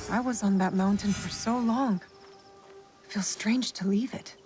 I was on that mountain for so long. It feels strange to leave it.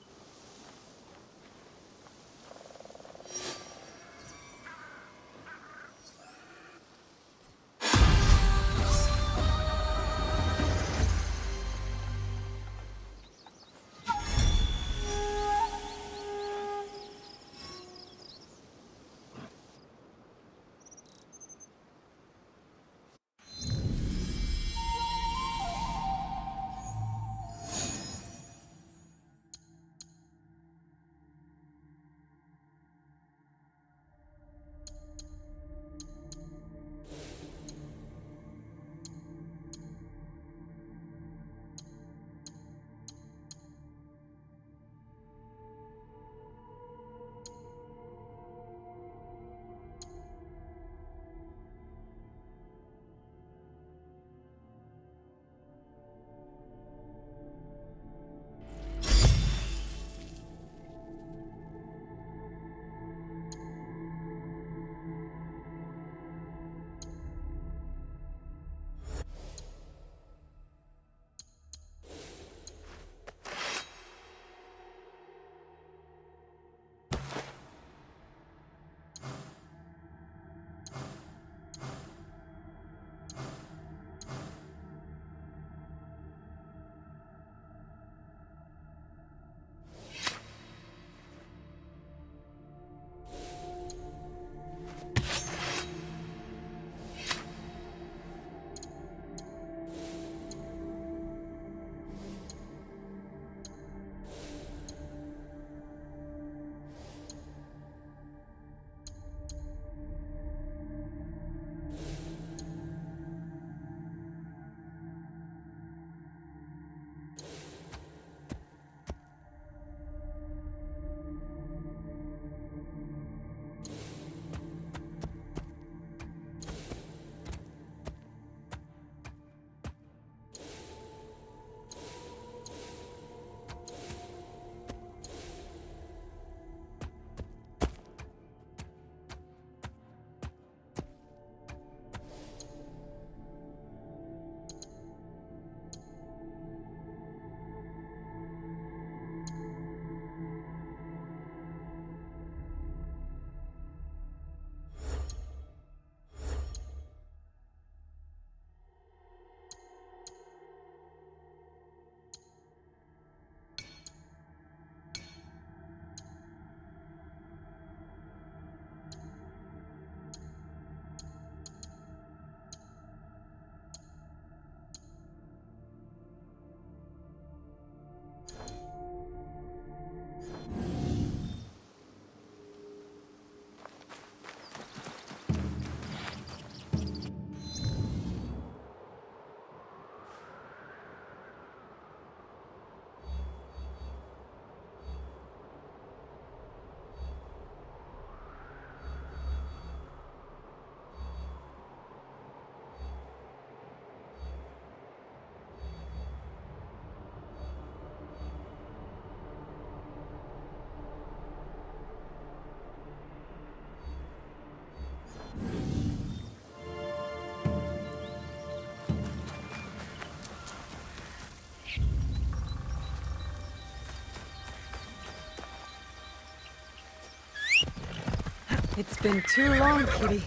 It's been too long, Kitty.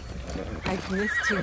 I've missed you.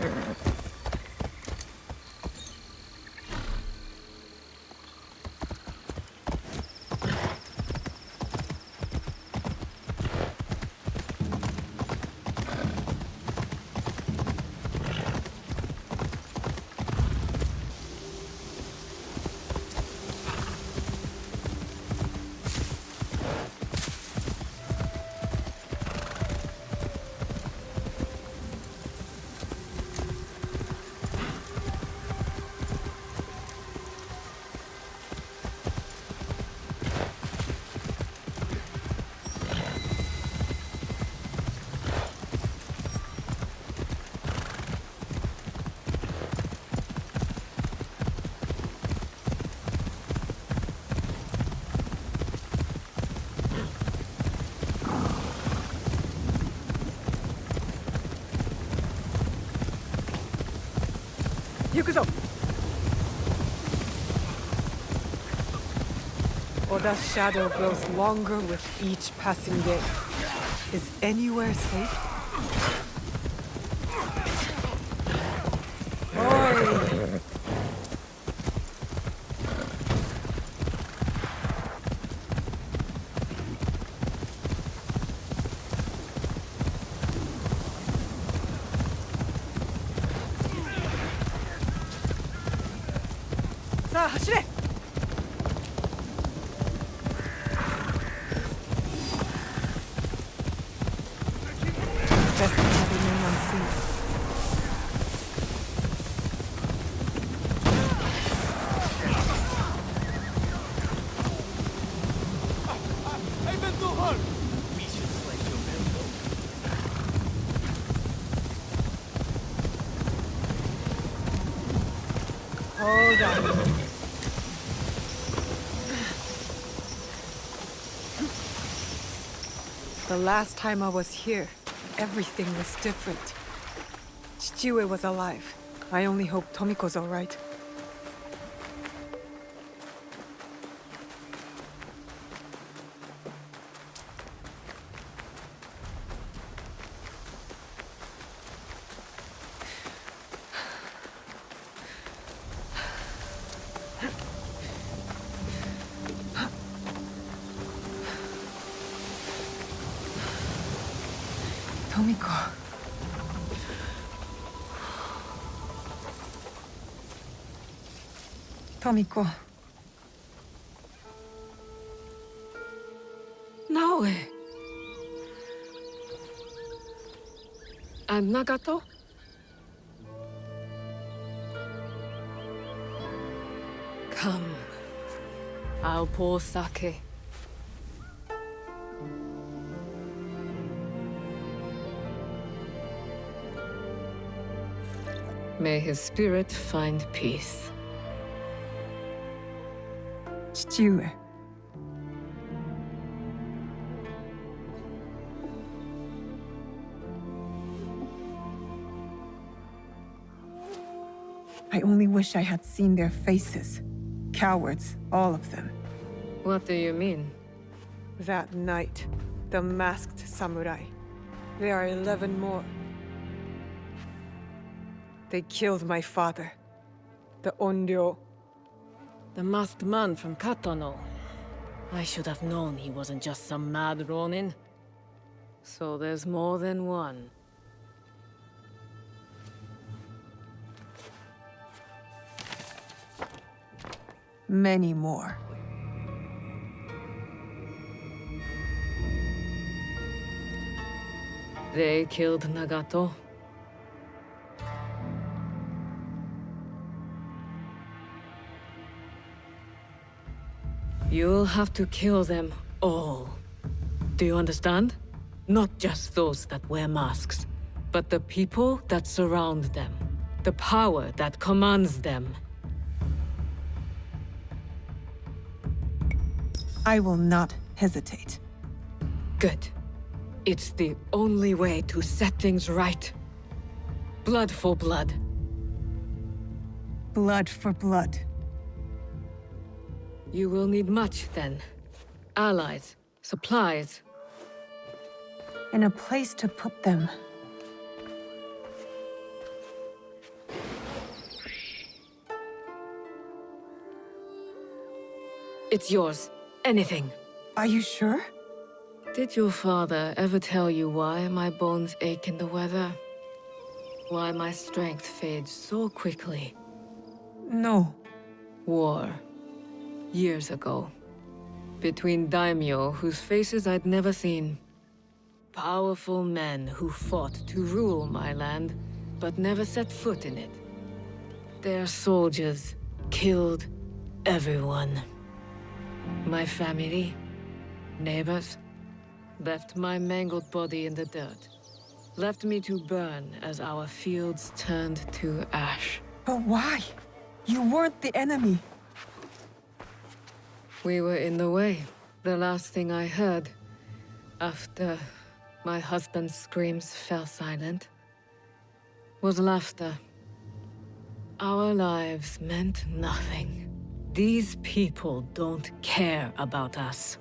Yukuzo! Oda's shadow grows longer with each passing day. Is anywhere safe? Oi! さあ走れ Best to have remain unseen. Hold on. The last time I was here, everything was different. Chichiue was alive. I only hope Tomiko's alright. Tomiko. Tomiko. Naoe. And Nagato? Come. I'll pour sake. May his spirit find peace. Chichiue. I only wish I had seen their faces. Cowards, all of them. What do you mean? That night, the masked samurai. There are 11 more. They killed my father. The Onryo. The masked man from Katano. I should have known he wasn't just some mad Ronin. So there's more than one. Many more. They killed Nagato. You'll have to kill them all. Do you understand? Not just those that wear masks, but the people that surround them. The power that commands them. I will not hesitate. Good. It's the only way to set things right. Blood for blood. Blood for blood. You will need much, then. Allies, supplies. And a place to put them. It's yours. Anything. Are you sure? Did your father ever tell you why my bones ache in the weather? Why my strength fades so quickly? No. War. Years ago. Between daimyo whose faces I'd never seen. Powerful men who fought to rule my land, but never set foot in it. Their soldiers killed everyone. My family, neighbors, left my mangled body in the dirt. Left me to burn as our fields turned to ash. But why? You weren't the enemy. We were in the way. The last thing I heard, after my husband's screams fell silent, was laughter. Our lives meant nothing. These people don't care about us.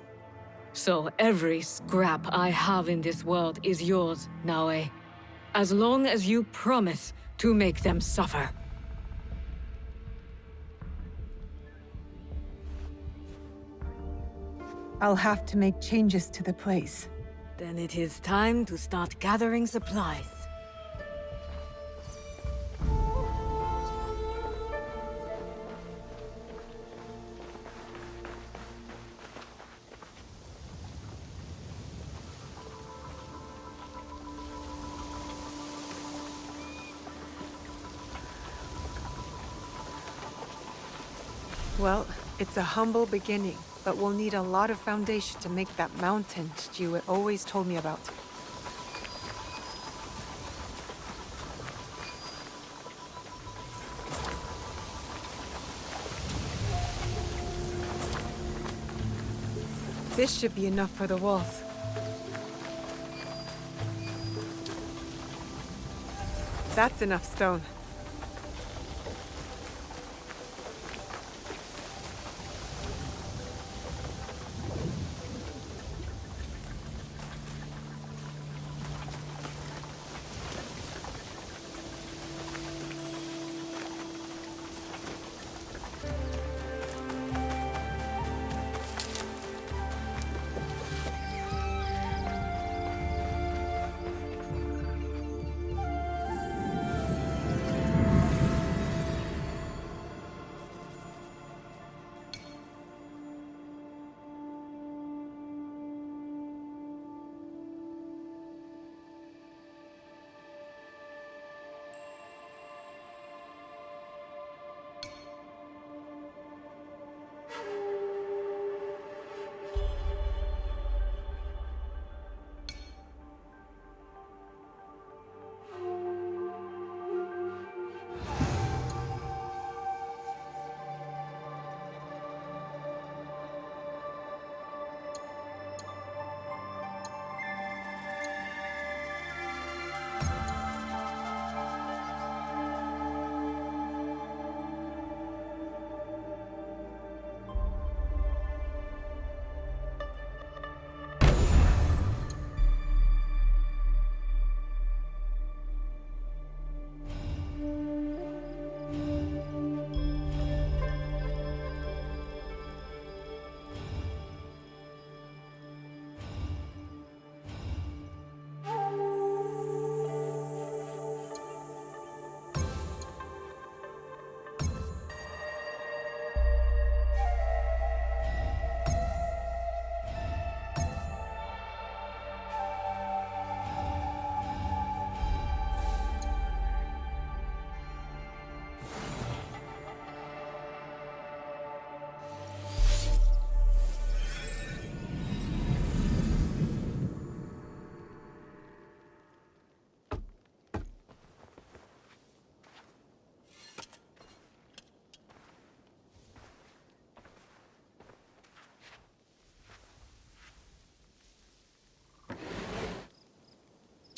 So every scrap I have in this world is yours, Naoe. As long as you promise to make them suffer. I'll have to make changes to the place. Then it is time to start gathering supplies. Well, it's a humble beginning, but we'll need a lot of foundation to make that mountain Chijue always told me about. This should be enough for the walls. That's enough stone.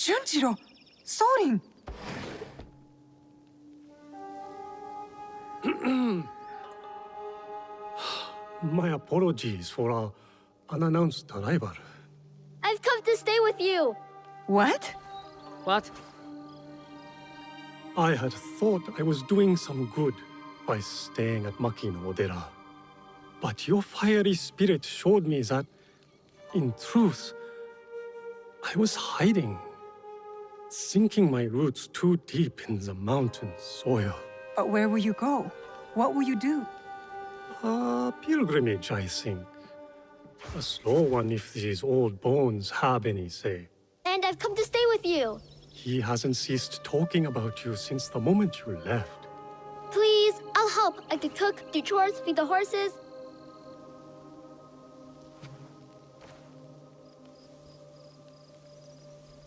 Junjiro! Sorin! My apologies for our unannounced arrival. I've come to stay with you! What? What? I had thought I was doing some good by staying at Makino Odera. But your fiery spirit showed me that, in truth, I was hiding, sinking my roots too deep in the mountain soil. But where will you go? What will you do? A pilgrimage, I think. A slow one if these old bones have any say. And I've come to stay with you! He hasn't ceased talking about you since the moment you left. Please, I'll help. I could cook, do chores, feed the horses.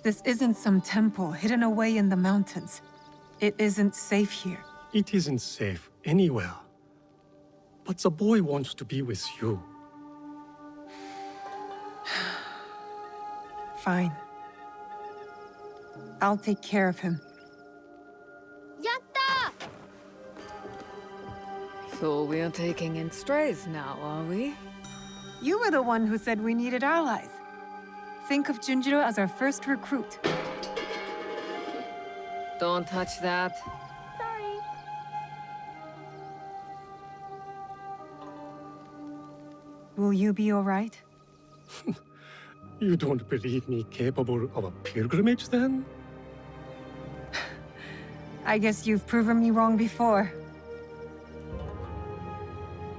This isn't some temple hidden away in the mountains. It isn't safe here. It isn't safe anywhere. But the boy wants to be with you. Fine. I'll take care of him. Yatta! So we're taking in strays now, are we? You were the one who said we needed allies. Think of Junjiro as our first recruit. Don't touch that. Sorry. Will you be all right? You don't believe me capable of a pilgrimage, then? I guess you've proven me wrong before.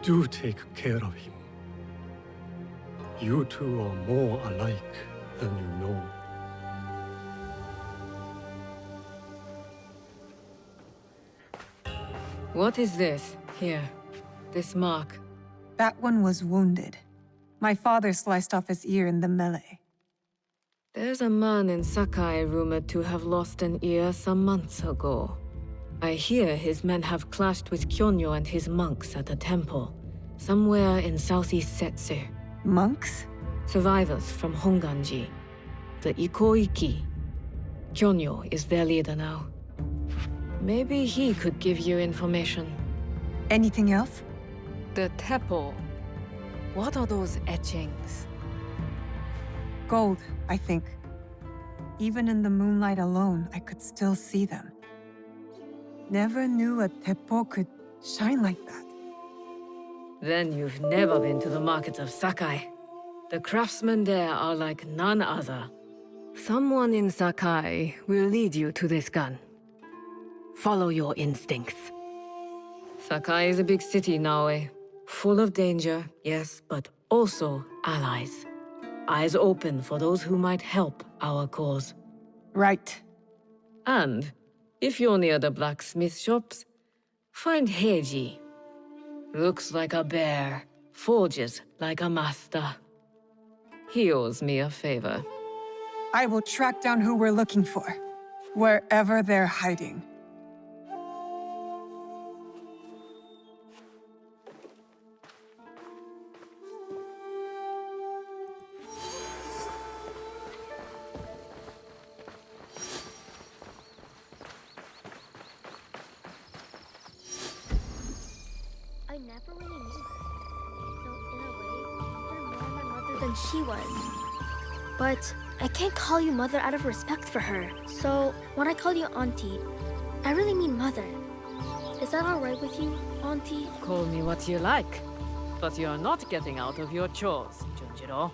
Do take care of him. You two are more alike than you know. What is this? Here. This mark. That one was wounded. My father sliced off his ear in the melee. There's a man in Sakai rumored to have lost an ear some months ago. I hear his men have clashed with Kyonyo and his monks at a temple, somewhere in southeast Setsu. Monks? Survivors from Honganji, the Ikoiki. Kyonyo is their leader now. Maybe he could give you information. Anything else? The Teppo. What are those etchings? Gold, I think. Even in the moonlight alone, I could still see them. Never knew a teppo could shine like that. Then you've never been to the markets of Sakai. The craftsmen there are like none other. Someone in Sakai will lead you to this gun. Follow your instincts. Sakai is a big city, Naoe. Full of danger, yes, but also allies. Eyes open for those who might help our cause. Right. And, if you're near the blacksmith shops, find Heiji. Looks like a bear, forges like a master. He owes me a favor. I will track down who we're looking for, wherever they're hiding. I never really knew her. So in a way, you're more my mother than she was. But I can't call you mother out of respect for her. So when I call you auntie, I really mean mother. Is that alright with you, auntie? Call me what you like, but you're not getting out of your chores, Junjiro.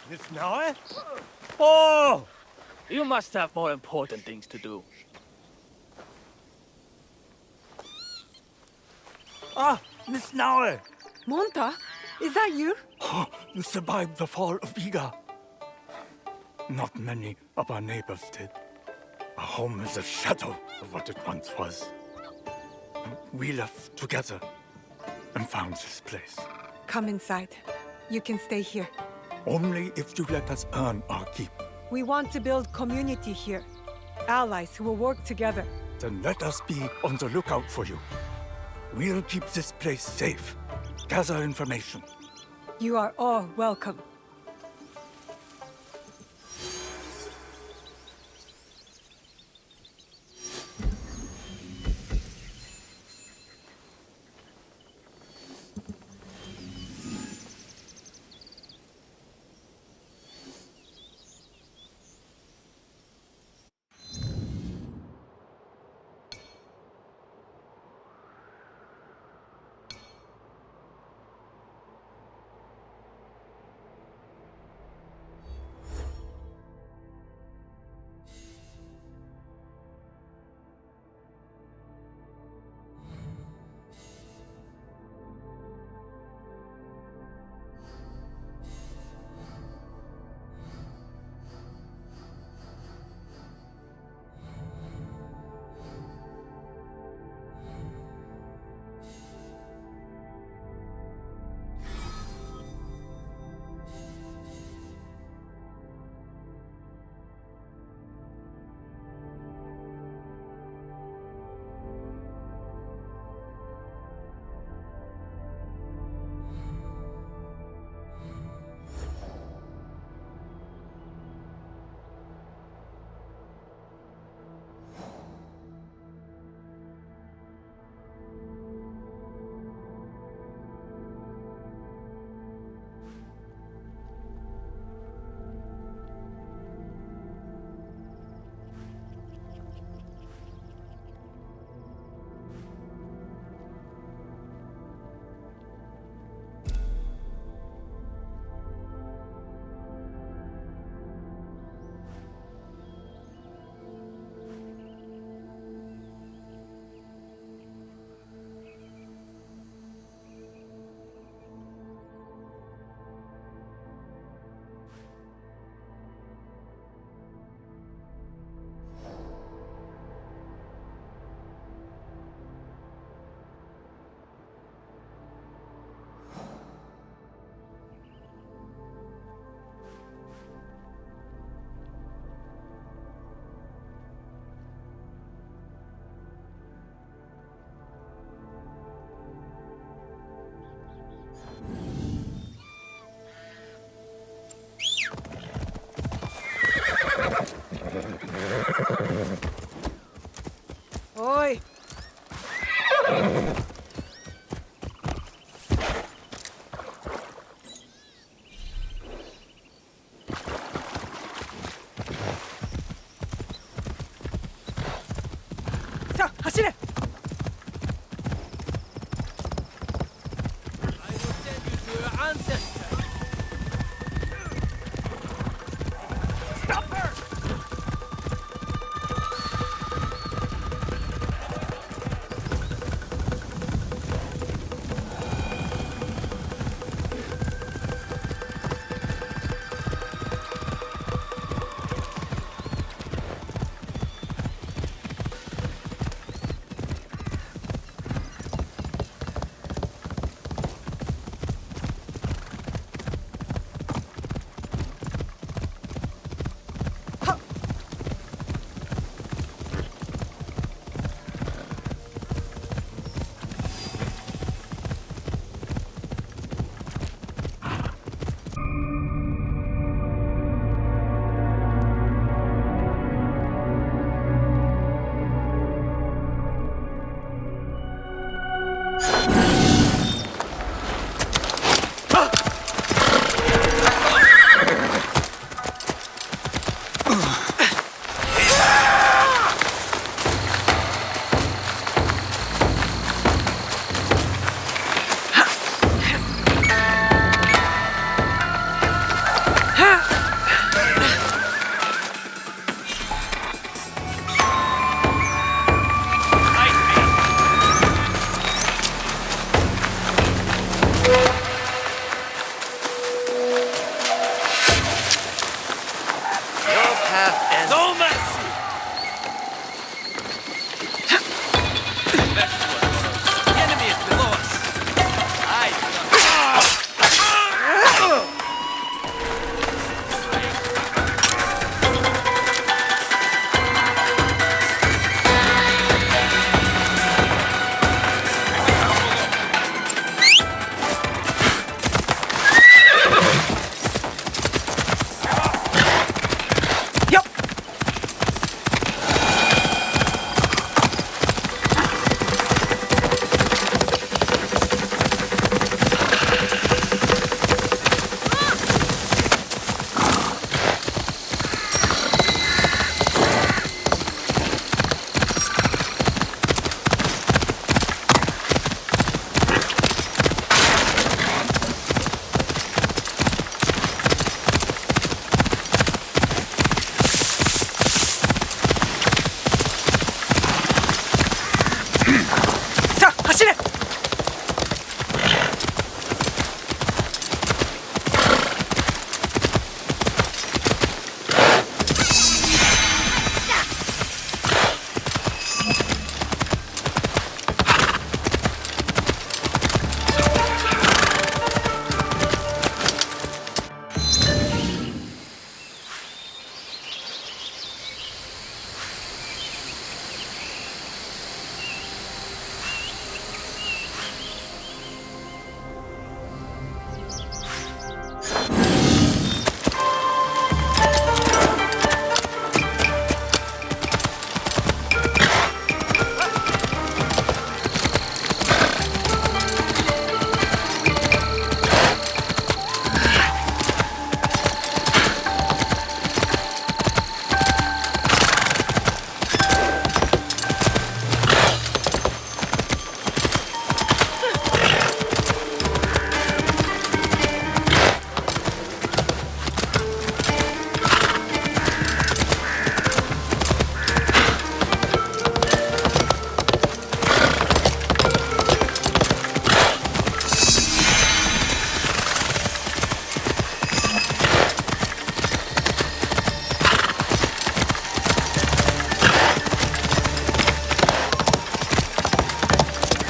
Miss Naue? Oh! You must have more important things to do. Ah, Miss Naue! Monta, is that you? You survived the fall of Iga. Not many of our neighbors did. Our home is a shadow of what it once was. We left together and found this place. Come inside. You can stay here. Only if you let us earn our keep. We want to build community here. Allies who will work together. Then let us be on the lookout for you. We'll keep this place safe. Gather information. You are all welcome. Oi! 자, 走れ! I will send you to your ancestors. Stop her!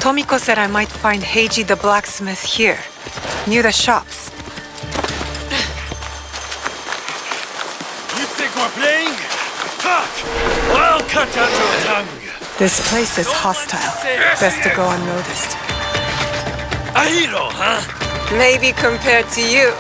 Tomiko said I might find Heiji the blacksmith here, near the shops. You think we're playing? Talk! I'll cut out your tongue! This place is hostile. Best to go unnoticed. A hero, huh? Maybe compared to you.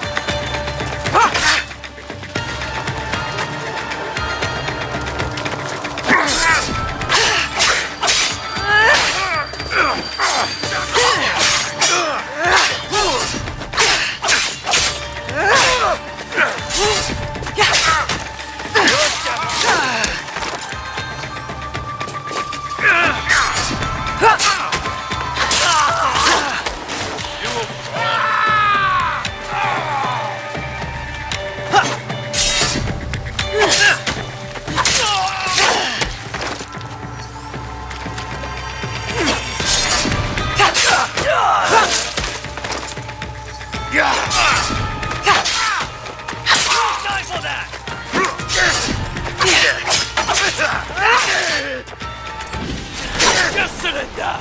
Just surrender!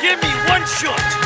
Give me one shot!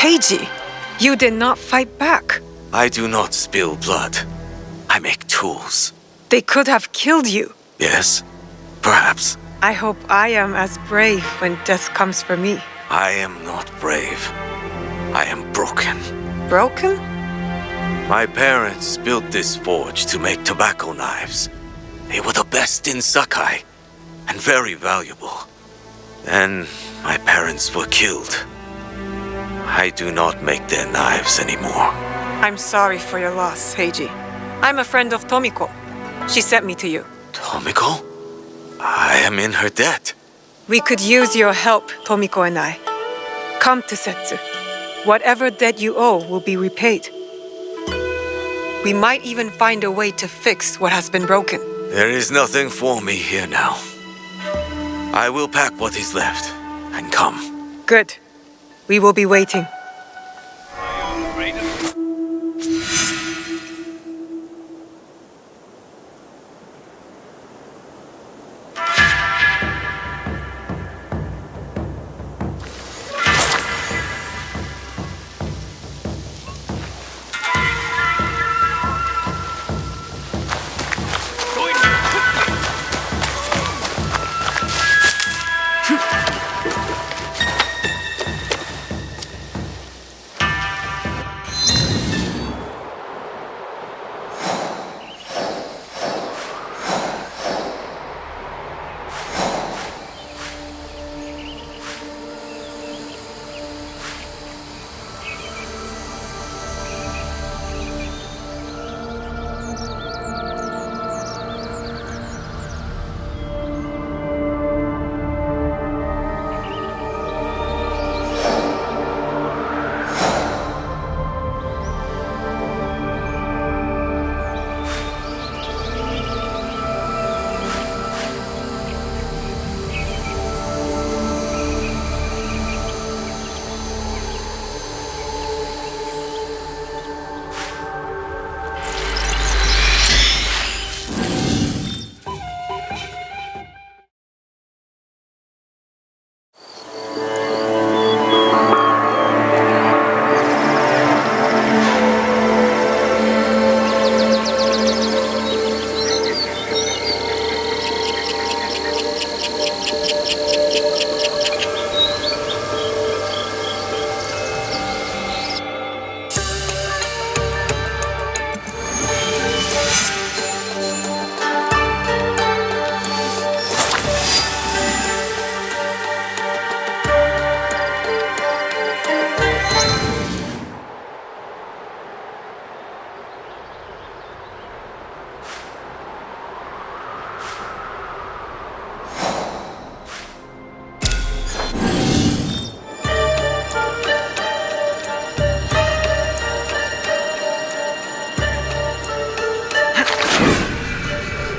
Heiji, you did not fight back. I do not spill blood. I make tools. They could have killed you. Yes, perhaps. I hope I am as brave when death comes for me. I am not brave. I am broken. Broken? My parents built this forge to make tobacco knives. They were the best in Sakai, and very valuable. Then my parents were killed. I do not make their knives anymore. I'm sorry for your loss, Heiji. I'm a friend of Tomiko. She sent me to you. Tomiko? I am in her debt. We could use your help, Tomiko and I. Come to Setsu. Whatever debt you owe will be repaid. We might even find a way to fix what has been broken. There is nothing for me here now. I will pack what is left and come. Good. We will be waiting.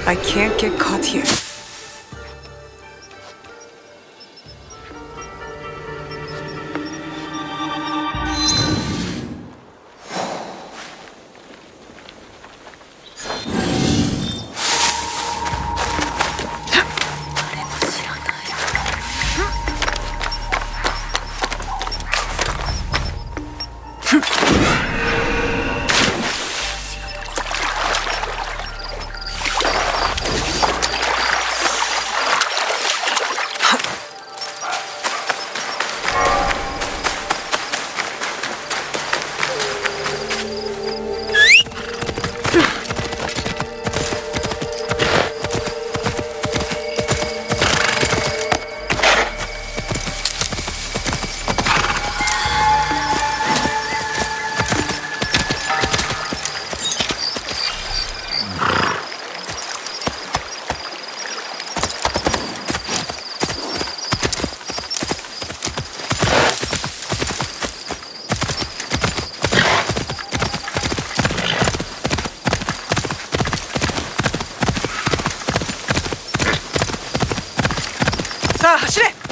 I can't get caught here. 자, 走れ!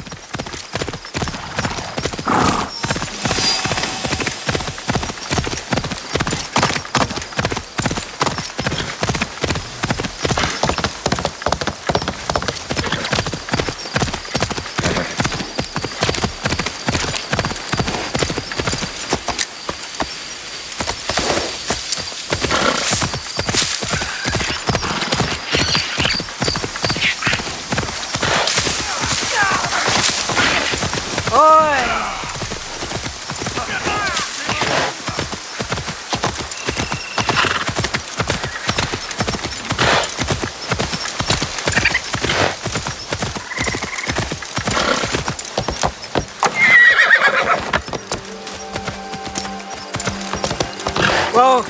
Whoa.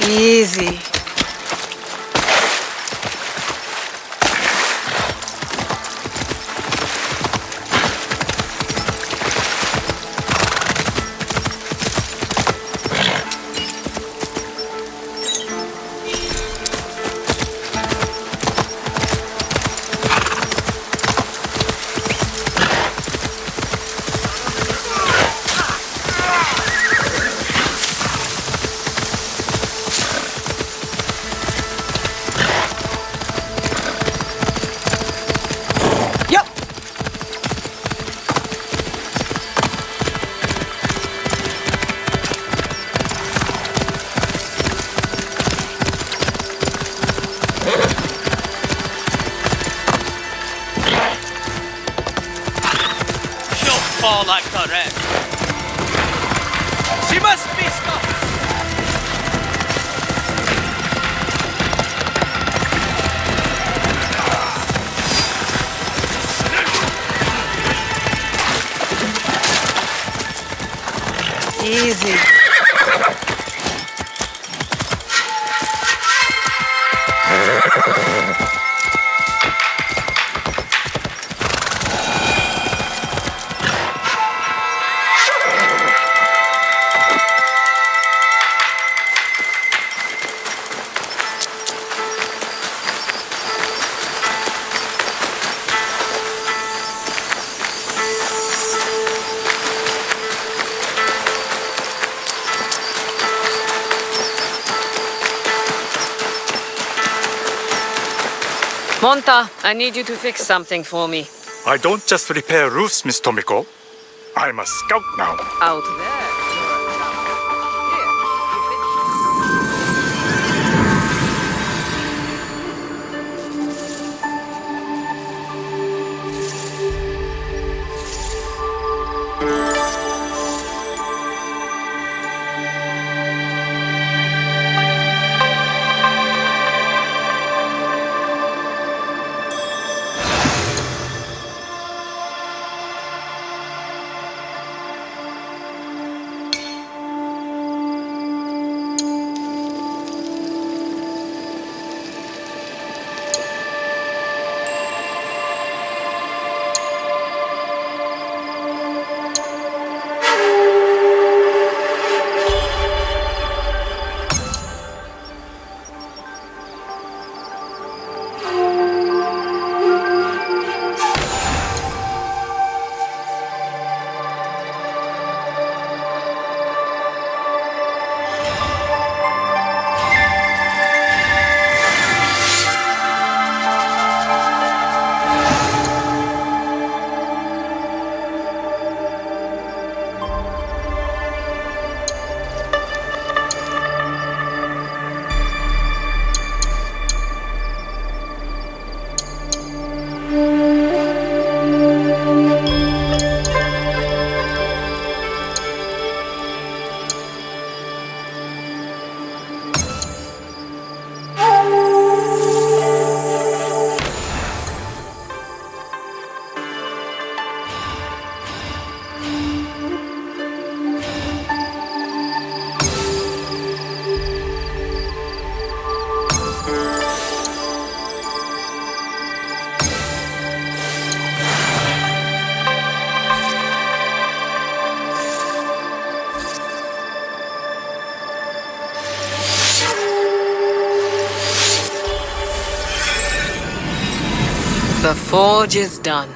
Easy. Yup. She'll fall like the rest. She must be stopped. Easy. Monta, I need you to fix something for me. I don't just repair roofs, Miss Tomiko. I'm a scout now. Out there. Here, you fit. The forge is done.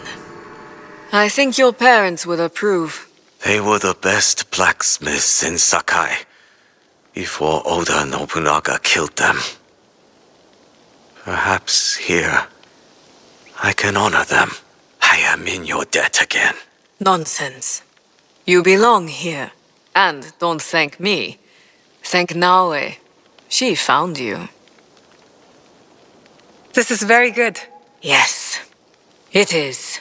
I think your parents will approve. They were the best blacksmiths in Sakai before Oda Nobunaga killed them. Perhaps here I can honor them. I am in your debt again. Nonsense. You belong here. And don't thank me. Thank Naoe. She found you. This is very good. Yes, it is.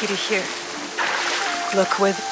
lucky to hear. Look with.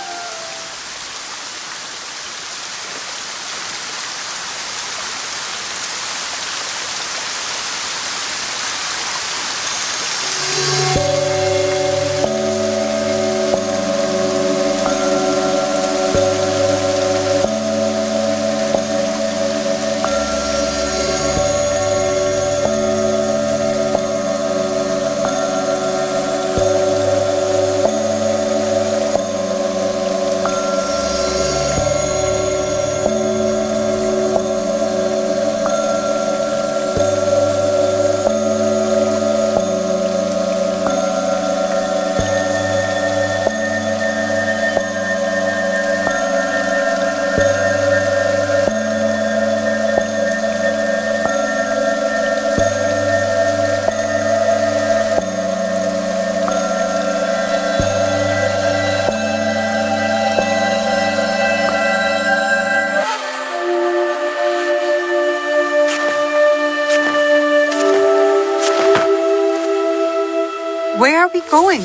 Where are we going?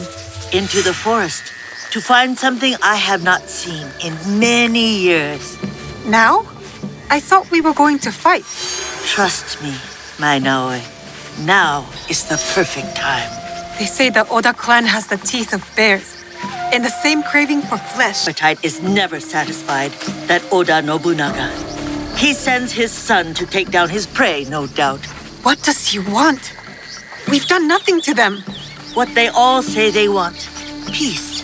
Into the forest to find something I have not seen in many years. Now? I thought we were going to fight. Trust me, my Naoi. Now is the perfect time. They say the Oda clan has the teeth of bears and the same craving for flesh. Appetite is never satisfied, that Oda Nobunaga. He sends his son to take down his prey, no doubt. What does he want? We've done nothing to them. What they all say they want, peace.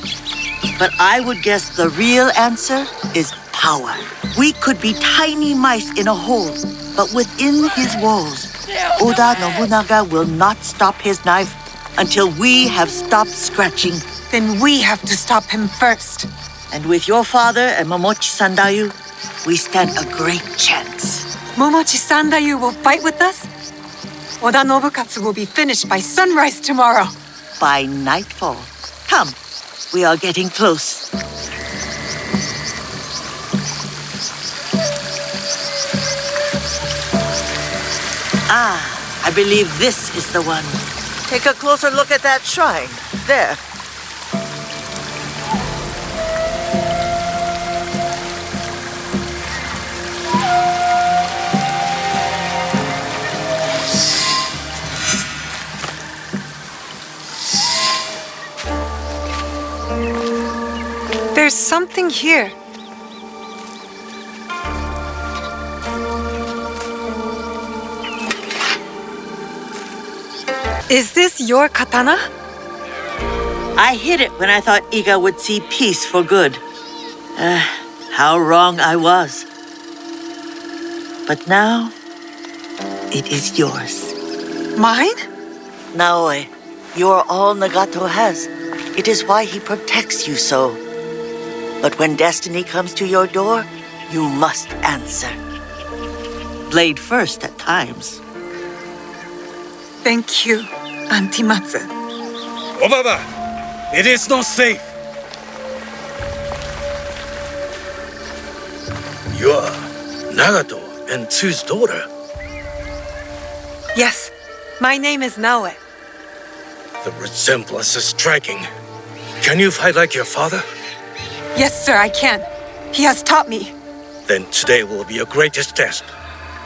But I would guess the real answer is power. We could be tiny mice in a hole, but within his walls, Oda Nobunaga will not stop his knife until we have stopped scratching. Then we have to stop him first. And with your father and Momochi Sandayu, we stand a great chance. Momochi Sandayu will fight with us? Oda Nobukatsu will be finished by sunrise tomorrow. By nightfall. Come, we are getting close. Ah, I believe this is the one. Take a closer look at that shrine. There. There's something here. Is this your katana? I hid it when I thought Iga would see peace for good. How wrong I was. But now, it is yours. Mine? Naoi, you are all Nagato has. It is why he protects you so. But when destiny comes to your door, you must answer. Blade first at times. Thank you, Auntie Matsu. Obaba, it is not safe. You are Nagato and Tsu's daughter. Yes, my name is Naoe. The resemblance is striking. Can you fight like your father? Yes, sir, I can. He has taught me. Then today will be your greatest test.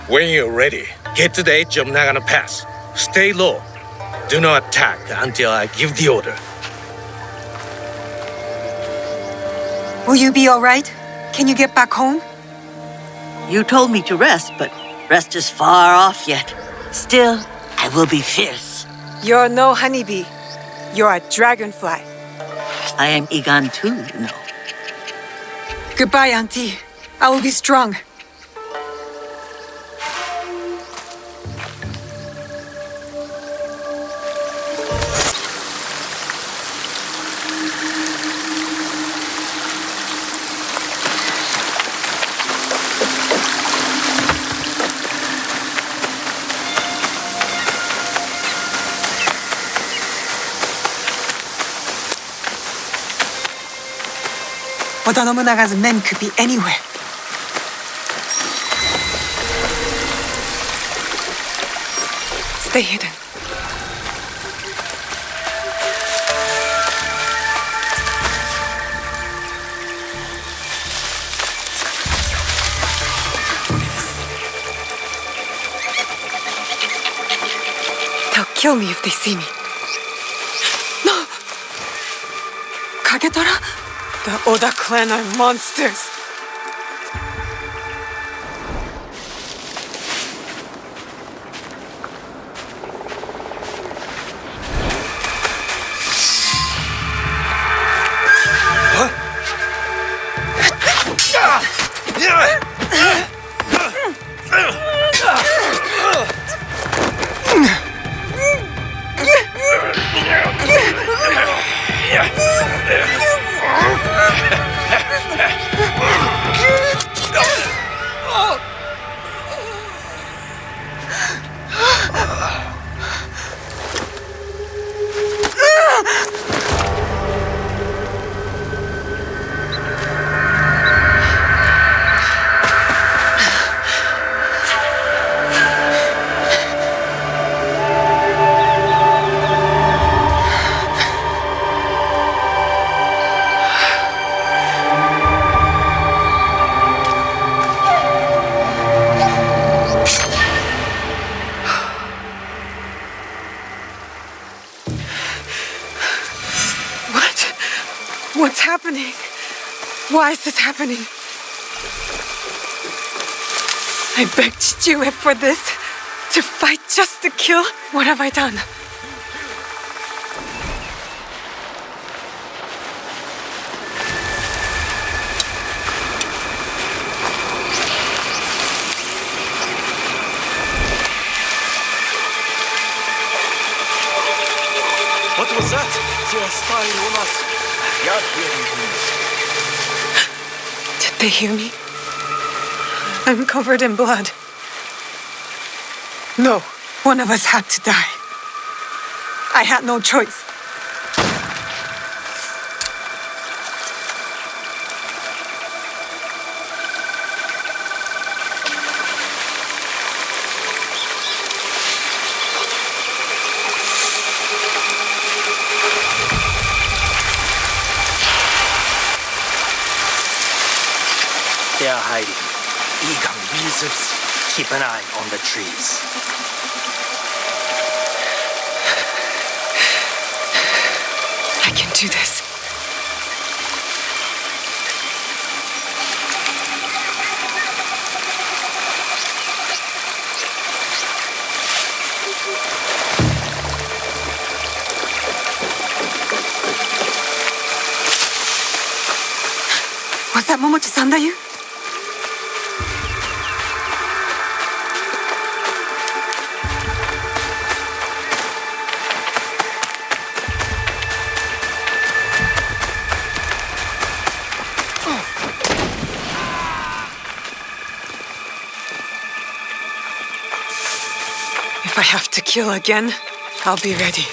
When you're ready, get to the edge of Nagano Pass. Stay low. Do not attack until I give the order. Will you be all right? Can you get back home? You told me to rest, but rest is far off yet. Still, I will be fierce. You're no honeybee. You're a dragonfly. I am Igan too, you know. Goodbye, Auntie. I will be strong. Oda Nobunaga's men could be anywhere. Stay hidden. kill me if they see me. No! Kagetora? The Oda clan are monsters. What's happening? Why is this happening? I begged Chichiue for this. To fight just to kill? What have I done? What was that? They are spying on us. We are hearing things. Did they hear me? I'm covered in blood. No, one of us had to die. I had no choice. They are hiding. Eager weasels. Keep an eye on the trees. I can do this. Was that Momochi-san that you? If I have to kill again, I'll be ready.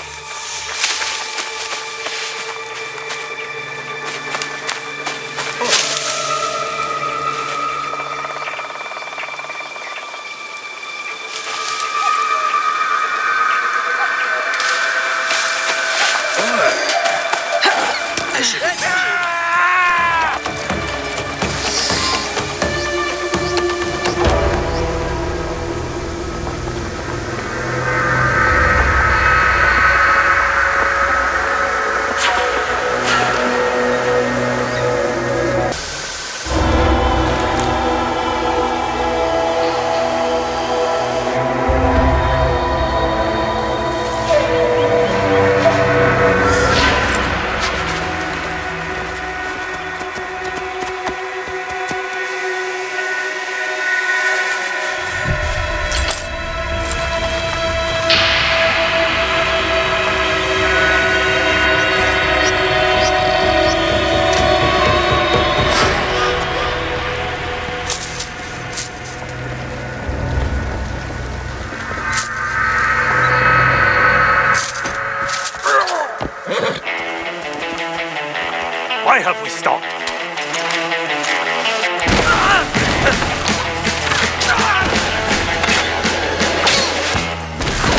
Why have we stopped?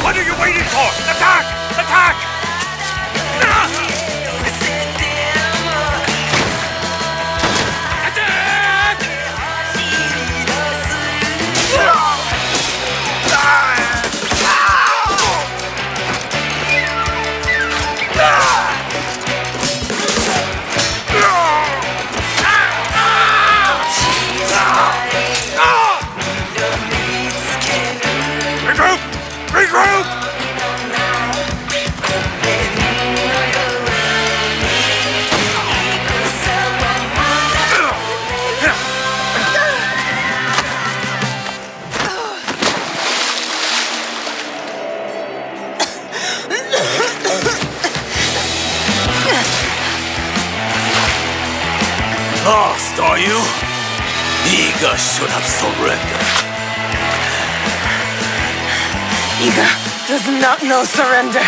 What are you waiting for? Attack! Attack! Attack! lost, are you? Iga should have surrendered. Iga does not know surrender.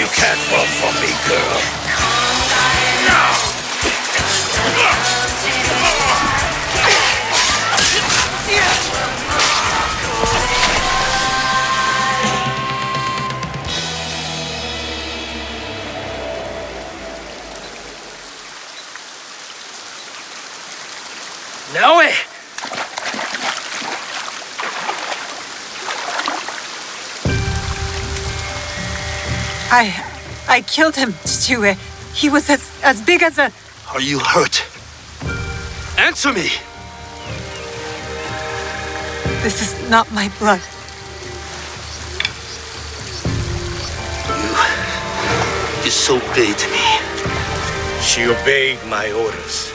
You can't run from me, girl. Naoe! I killed him, Chichue. He was as big as a... Are you hurt? Answer me! This is not my blood. You disobeyed me. She obeyed my orders.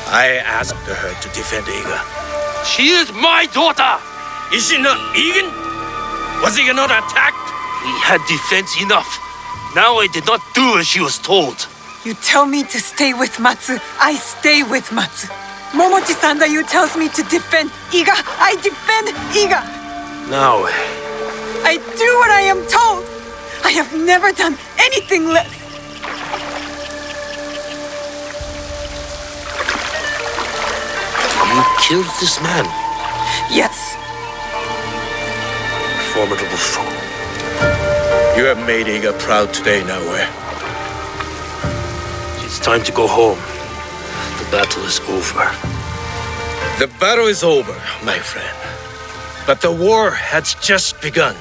I asked her to defend Iga. She is my daughter! Is she not Egan? Was Iga not attacked? We had defense enough. Now I did not do as she was told. You tell me to stay with Matsu, I stay with Matsu. Momochi Sanda, you tells me to defend Iga, I defend Iga. Now, I do what I am told. I have never done anything less. you killed this man. Yes. Formidable foe. You have made Iga proud today, Naoe. It's time to go home. The battle is over. The battle is over, my friend. But the war has just begun.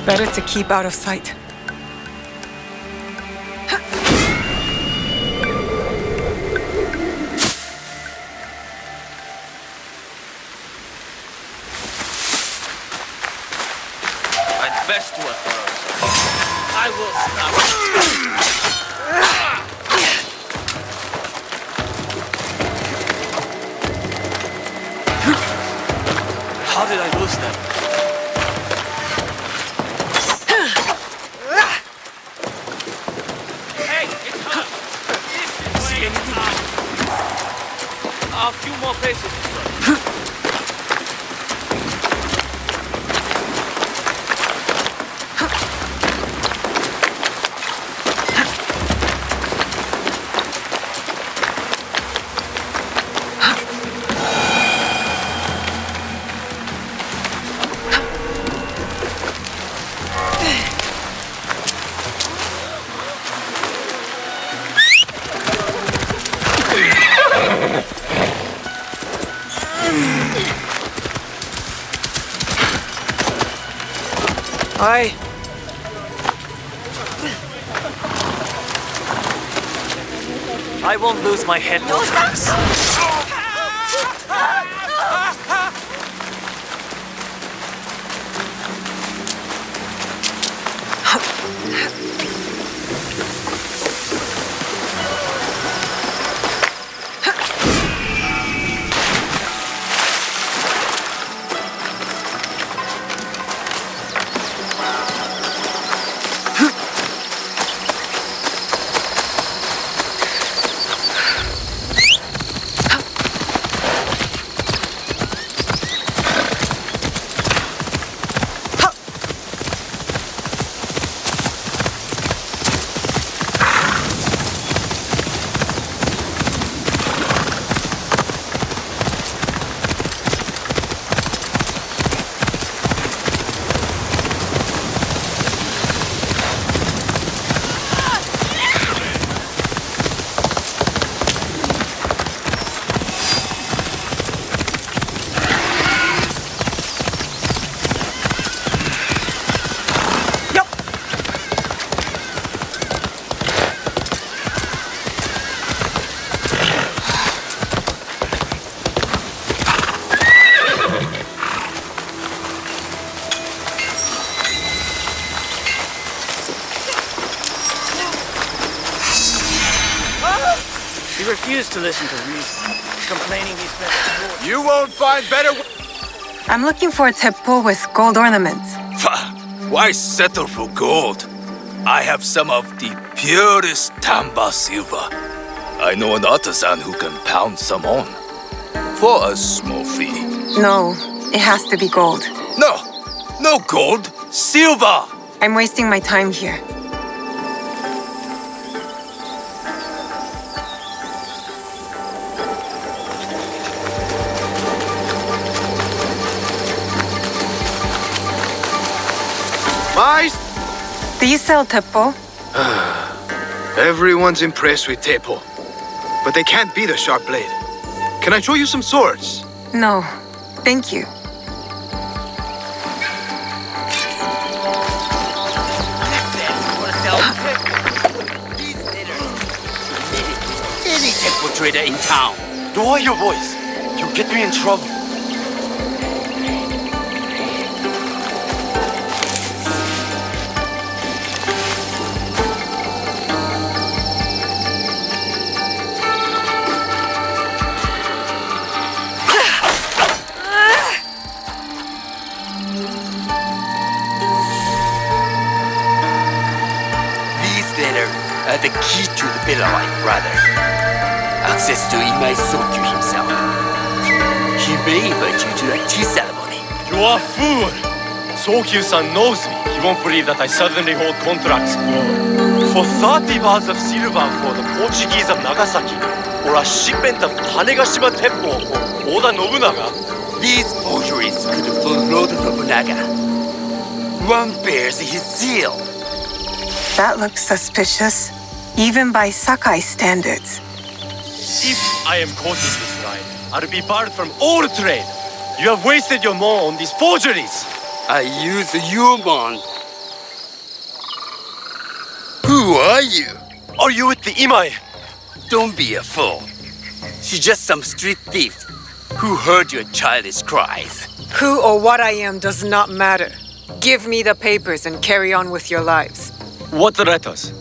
Better to keep out of sight. best work for us. I will stop. How did I lose them? Hey, it's up! See anything? A few more paces. Aye. I won't lose my head no thanks. He refused to listen to reason, complaining he spent his You won't find better. I'm looking for a teppo with gold ornaments. Why settle for gold? I have some of the purest Tamba silver. I know an artisan who can pound some on. For a small fee. No, it has to be gold. No gold. Silver. I'm wasting my time here. Mais? Do you sell teppo? Everyone's impressed with Teppo, but they can't beat a sharp blade. Can I show you some swords? No, thank you. Any temple trader in town. Lower your voice. You'll get me in trouble. The key to the Billowite, rather. Access to Imai Sokyu himself. He may invite you to a tea ceremony. You are a fool! Sokyu-san knows me. He won't believe that I suddenly hold contracts for 30 bars of silver for the Portuguese of Nagasaki, or a shipment of Tanegashima Teppo for Oda Nobunaga. These forgeries could have fooled Lord Nobunaga. One bears his seal. That looks suspicious, even by Sakai standards. If I am caught in this lie, I'll be barred from all trade. You have wasted your mo on these forgeries. I use the human. Who are you? Are you with the Imai? Don't be a fool. She's just some street thief who heard your childish cries. Who or what I am does not matter. Give me the papers and carry on with your lives. What letters?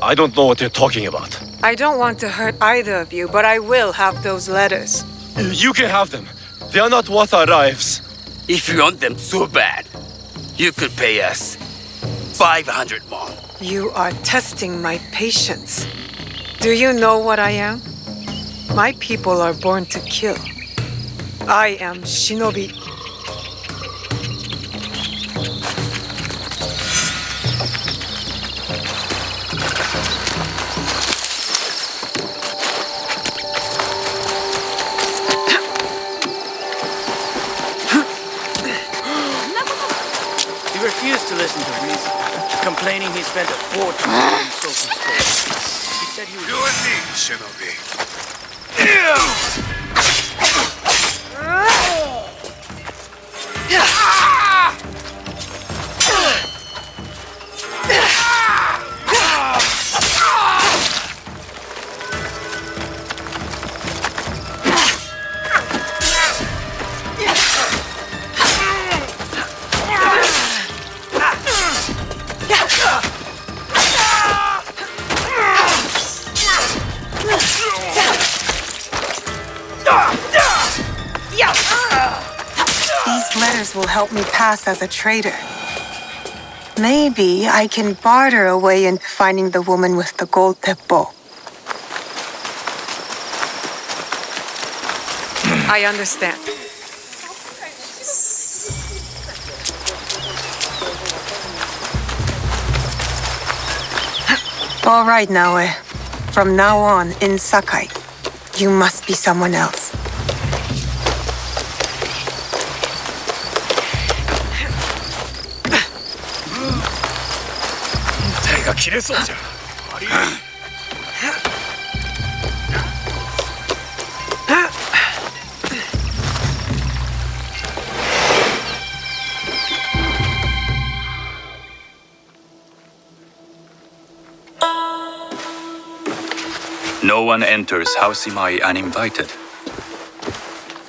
I don't know what you're talking about. I don't want to hurt either of you, but I will have those letters. You can have them. They are not worth our lives. If you want them so bad, you could pay us 500 more. You are testing my patience. Do you know what I am? My people are born to kill. I am Shinobi. He refused to listen to reason, complaining he spent a fortune on Sophie's face. He said he was... You and me, Shinobi. These letters will help me pass as a traitor. Maybe I can barter a way into finding the woman with the gold teppo. I understand. All right, Naoe. From now on, in Sakai, you must be someone else. No one enters House Imai uninvited.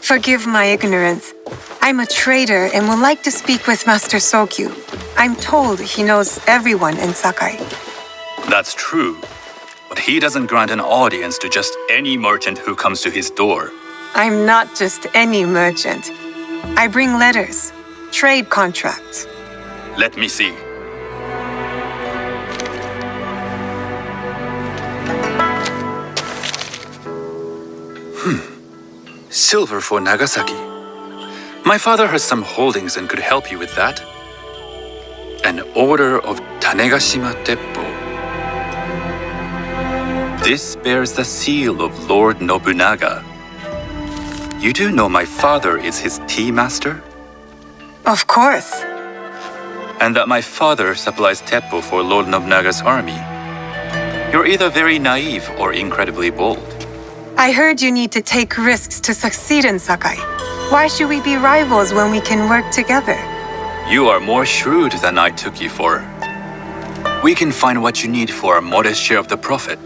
Forgive my ignorance. I'm a trader and would like to speak with Master Sokyu. I'm told he knows everyone in Sakai. That's true, but he doesn't grant an audience to just any merchant who comes to his door. I'm not just any merchant. I bring letters, trade contracts. Let me see. Silver for Nagasaki. My father has some holdings and could help you with that. An order of Tanegashima Teppo. This bears the seal of Lord Nobunaga. You do know my father is his tea master? Of course. And that my father supplies Teppo for Lord Nobunaga's army. You're either very naive or incredibly bold. I heard you need to take risks to succeed in Sakai. Why should we be rivals when we can work together? You are more shrewd than I took you for. We can find what you need for a modest share of the profit.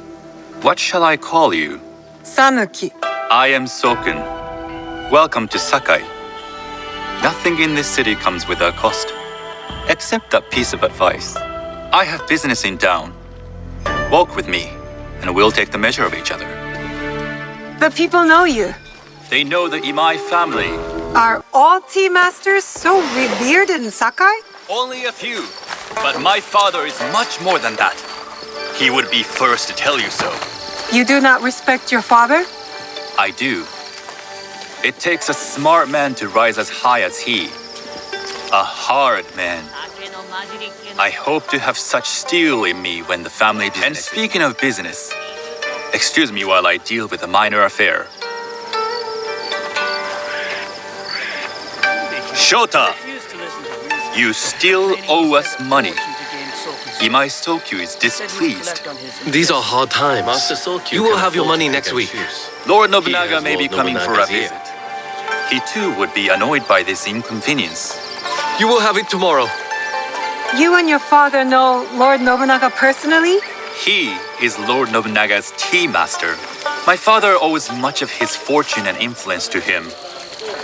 What shall I call you? Sanuki. I am Soken. Welcome to Sakai. Nothing in this city comes with a cost, except that piece of advice. I have business in town. Walk with me, and we'll take the measure of each other. The people know you. They know the Imai family. Are all tea masters so revered in Sakai? Only a few. But my father is much more than that. He would be first to tell you so. You do not respect your father? I do. It takes a smart man to rise as high as he. A hard man. I hope to have such steel in me when the family... And speaking of business, excuse me while I deal with a minor affair. Shota! You still owe us money. Imai Sokyu is displeased. These are hard times. You will have your money next week. Lord Nobunaga may be coming for a visit. He too would be annoyed by this inconvenience. You will have it tomorrow. You and your father know Lord Nobunaga personally? He is Lord Nobunaga's tea master. My father owes much of his fortune and influence to him.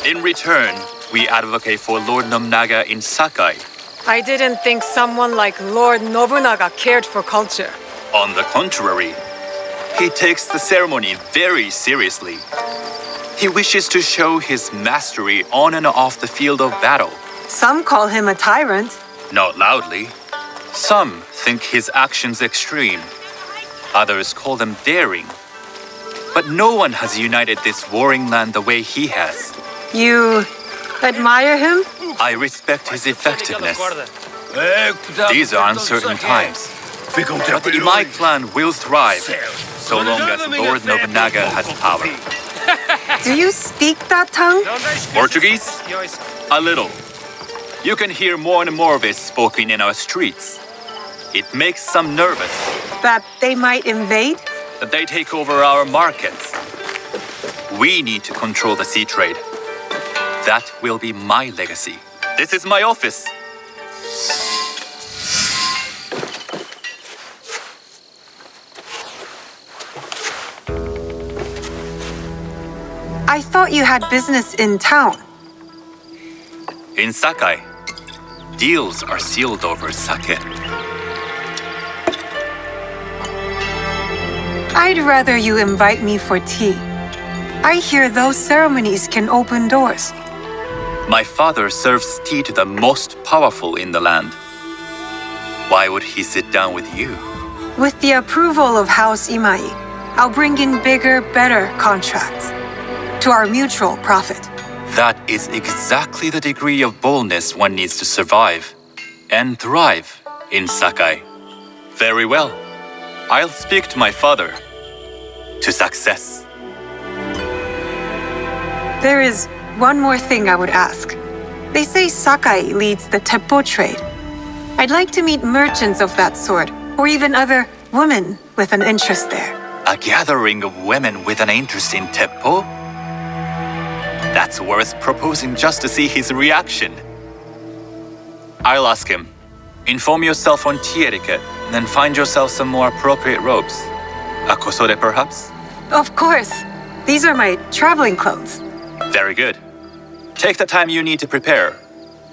In return, we advocate for Lord Nobunaga in Sakai, I didn't think someone like Lord Nobunaga cared for culture. On the contrary, he takes the ceremony very seriously. He wishes to show his mastery on and off the field of battle. Some call him a tyrant. Not loudly. Some think his actions extreme. Others call them daring. But no one has united this warring land the way he has. You admire him? I respect his effectiveness. These are uncertain times. But the Imai clan will thrive, so long as Lord Nobunaga has power. Do you speak that tongue? Portuguese? A little. You can hear more and more of it spoken in our streets. It makes some nervous. That they might invade? That they take over our markets. We need to control the sea trade. That will be my legacy. This is my office. I thought you had business in town. In Sakai, deals are sealed over sake. I'd rather you invite me for tea. I hear those ceremonies can open doors. My father serves tea to the most powerful in the land. Why would he sit down with you? With the approval of House Imai, I'll bring in bigger, better contracts. To our mutual profit. That is exactly the degree of boldness one needs to survive and thrive in Sakai. Very well. I'll speak to my father. To success. There is one more thing I would ask. They say Sakai leads the teppo trade. I'd like to meet merchants of that sort, or even other women with an interest there. A gathering of women with an interest in teppo? That's worth proposing just to see his reaction. I'll ask him. Inform yourself on tea etiquette, then find yourself some more appropriate robes. A kosode, perhaps? Of course. These are my traveling clothes. Very good. Take the time you need to prepare,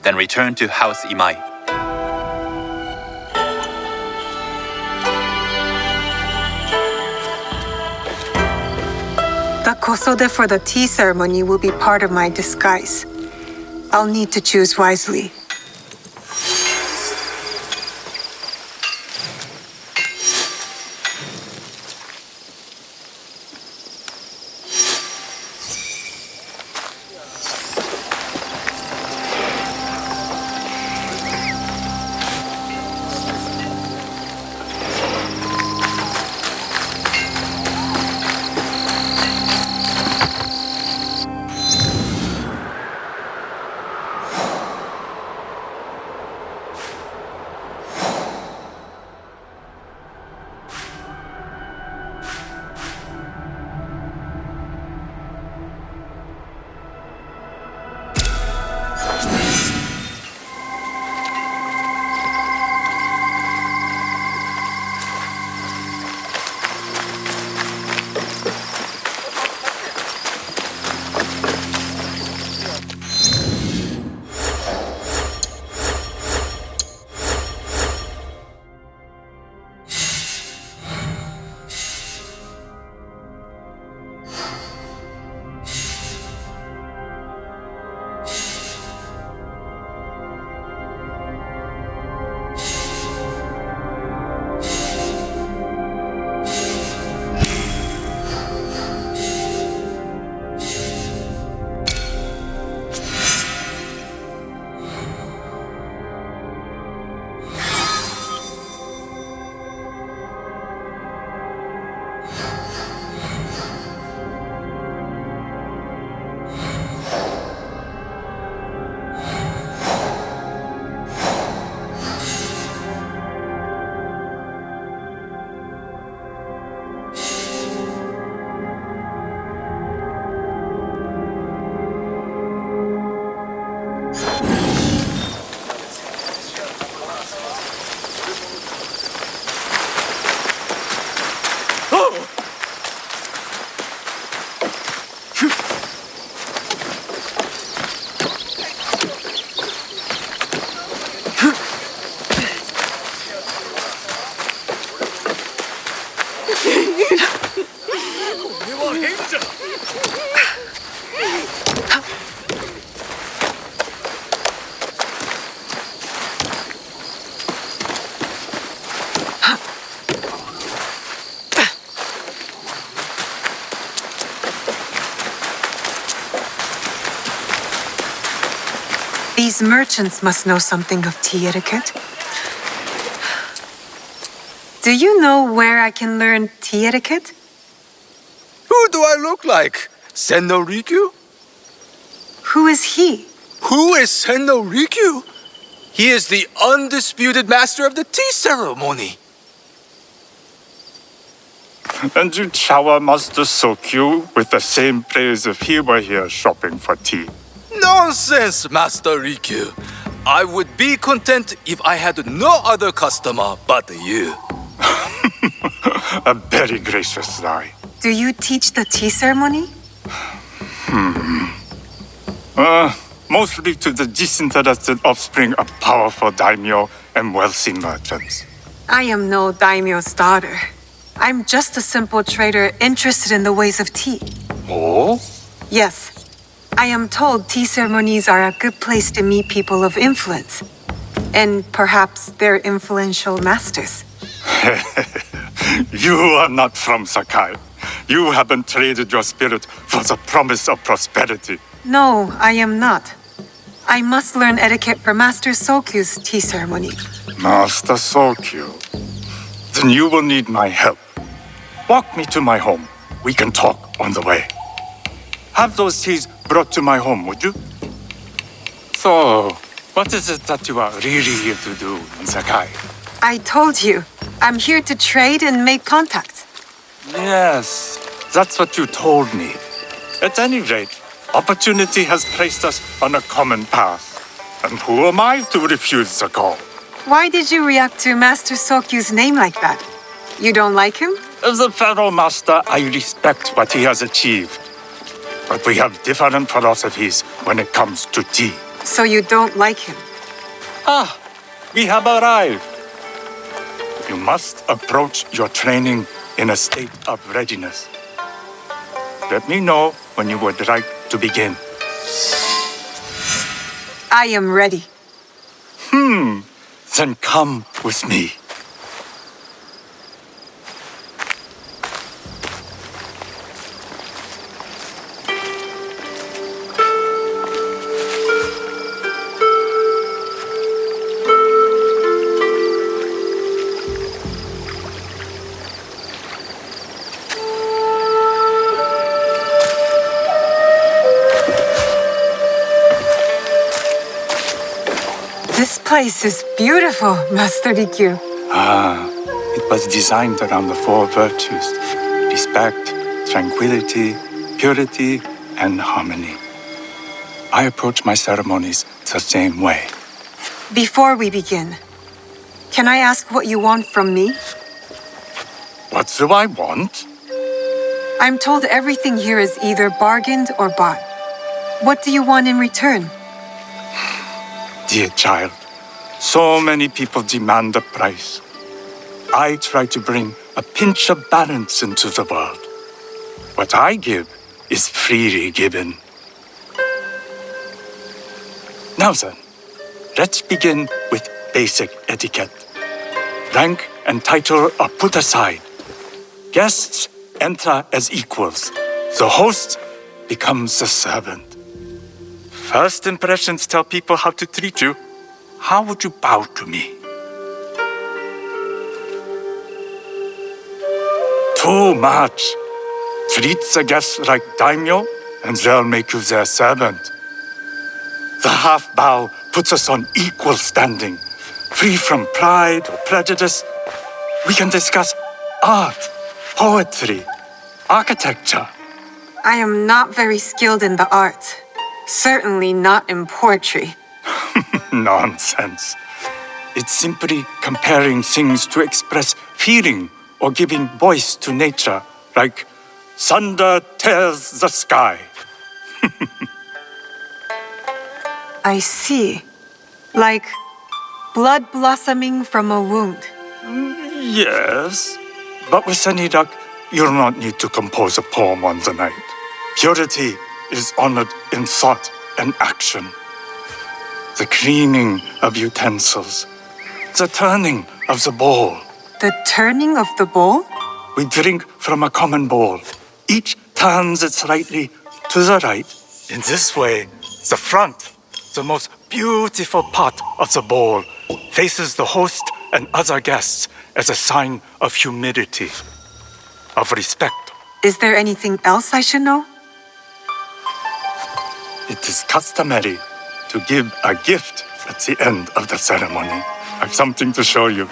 then return to House Imai. The kosode for the tea ceremony will be part of my disguise. I'll need to choose wisely. These merchants must know something of tea etiquette. Do you know where I can learn tea etiquette? Who do I look like? Senno Rikyu? Who is he? Who is Senno Rikyu? He is the undisputed master of the tea ceremony. And you shower Master Sokyu with the same praise if he were here shopping for tea. Nonsense, Master Rikyu. I would be content if I had no other customer but you. A very gracious lie. Do you teach the tea ceremony? Mostly to the disinterested offspring of powerful daimyo and wealthy merchants. I am no daimyo's daughter. I'm just a simple trader interested in the ways of tea. Oh? Yes. I am told tea ceremonies are a good place to meet people of influence. And perhaps their influential masters. You are not from Sakai. You haven't traded your spirit for the promise of prosperity. No, I am not. I must learn etiquette for Master Sokyu's tea ceremony. Master Sokyu. Then you will need my help. Walk me to my home. We can talk on the way. Have those teas brought to my home, would you? So, what is it that you are really here to do in Sakai? I told you, I'm here to trade and make contacts. Yes, that's what you told me. At any rate, opportunity has placed us on a common path. And who am I to refuse the call? Why did you react to Master Sokyu's name like that? You don't like him? As a Pharaoh Master, I respect what he has achieved. But we have different philosophies when it comes to tea. So you don't like him? Ah, we have arrived. You must approach your training in a state of readiness. Let me know when you would like to begin. I am ready. Then come with me. This place is beautiful, Master Rikyu. It was designed around the four virtues: respect, tranquility, purity, and harmony. I approach my ceremonies the same way. Before we begin, can I ask what you want from me? What do I want? I'm told everything here is either bargained or bought. What do you want in return? Dear child, so many people demand a price. I try to bring a pinch of balance into the world. What I give is freely given. Now then, let's begin with basic etiquette. Rank and title are put aside. Guests enter as equals. The host becomes the servant. First impressions tell people how to treat you. How would you bow to me? Too much. Treat the guests like daimyo, and they'll make you their servant. The half bow puts us on equal standing, free from pride or prejudice. We can discuss art, poetry, architecture. I am not very skilled in the arts. Certainly not in poetry. Nonsense. It's simply comparing things to express feeling or giving voice to nature, like thunder tears the sky. I see. Like blood blossoming from a wound. Yes, but with any luck, you'll not need to compose a poem on the night. Purity is honored in thought and action. The cleaning of utensils, the turning of the bowl. The turning of the bowl? We drink from a common bowl. Each turns it slightly to the right. In this way, the front, the most beautiful part of the bowl, faces the host and other guests as a sign of humility, of respect. Is there anything else I should know? It is customary to give a gift at the end of the ceremony. I've something to show you.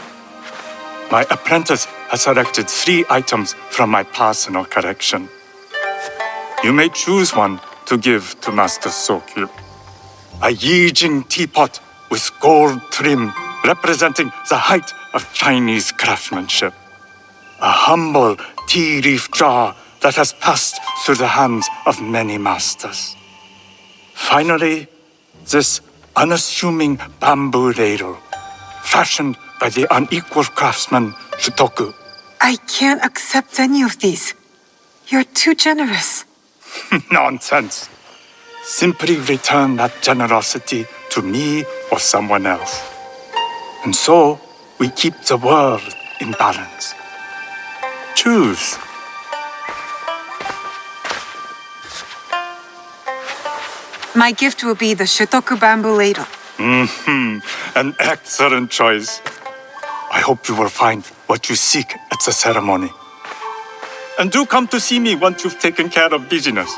My apprentice has selected 3 items from my personal collection. You may choose one to give to Master Sokyu. A Yijing teapot with gold trim representing the height of Chinese craftsmanship. A humble tea leaf jar that has passed through the hands of many masters. Finally, this unassuming bamboo ladle, fashioned by the unequal craftsman Shutoku. I can't accept any of these. You're too generous. Nonsense. Simply return that generosity to me or someone else. And so, we keep the world in balance. Choose. My gift will be the Shutoku bamboo ladle. An excellent choice. I hope you will find what you seek at the ceremony. And do come to see me once you've taken care of business.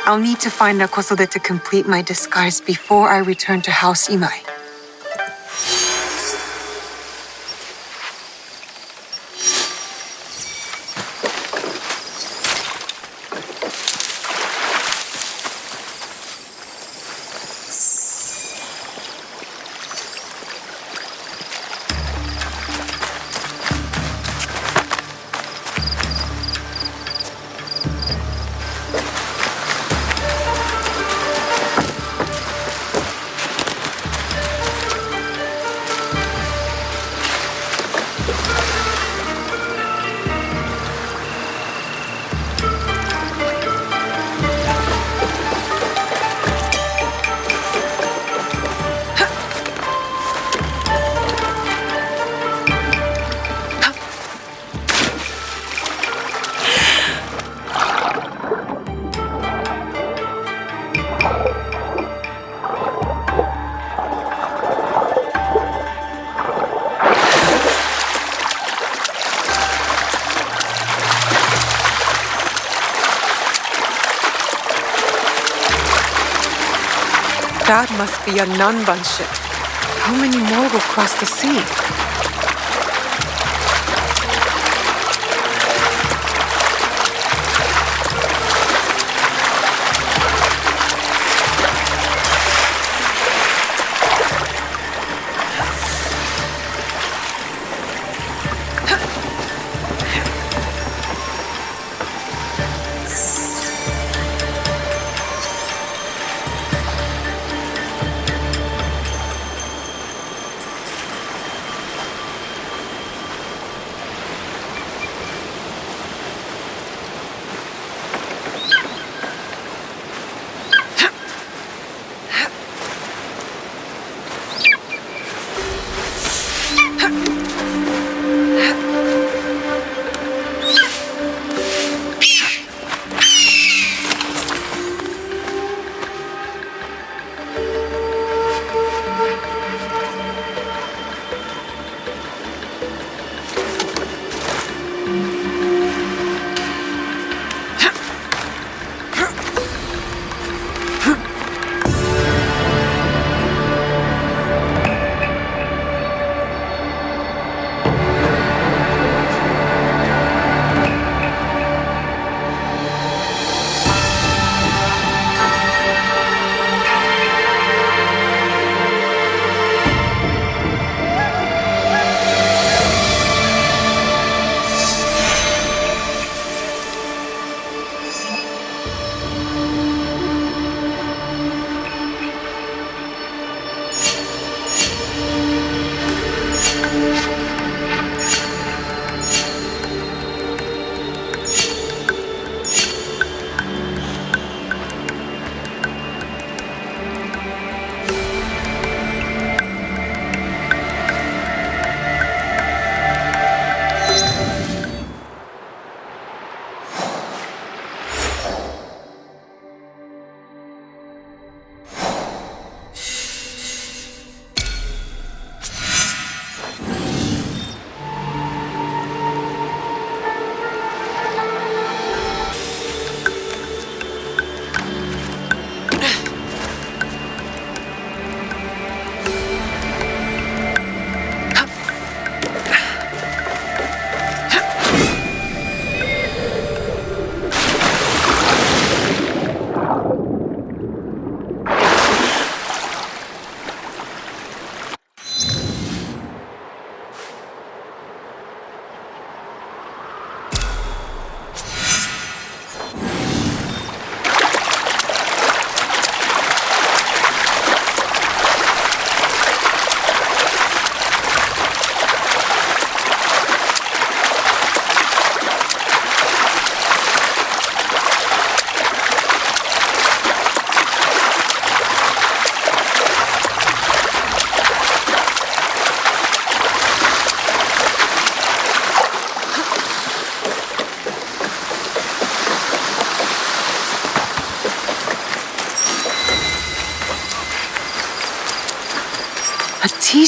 I'll need to find Akosode to complete my disguise before I return to House Imai. That must be a Nanban ship. How many more will cross the sea?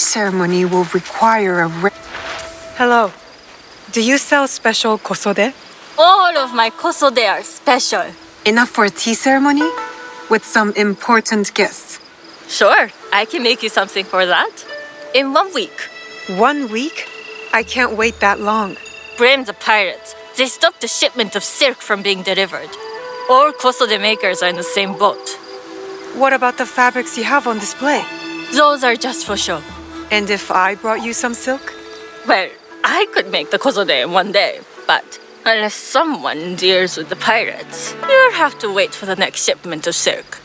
ceremony will require a Hello. Do you sell special kosode? All of my kosode are special. Enough for a tea ceremony? With some important guests. Sure, I can make you something for that. In 1 week. 1 week? I can't wait that long. Blame the pirates. They stopped the shipment of silk from being delivered. All kosode makers are in the same boat. What about the fabrics you have on display? Those are just for show. And if I brought you some silk? Well, I could make the kosode in 1 day, but unless someone deals with the pirates, you'll have to wait for the next shipment of silk.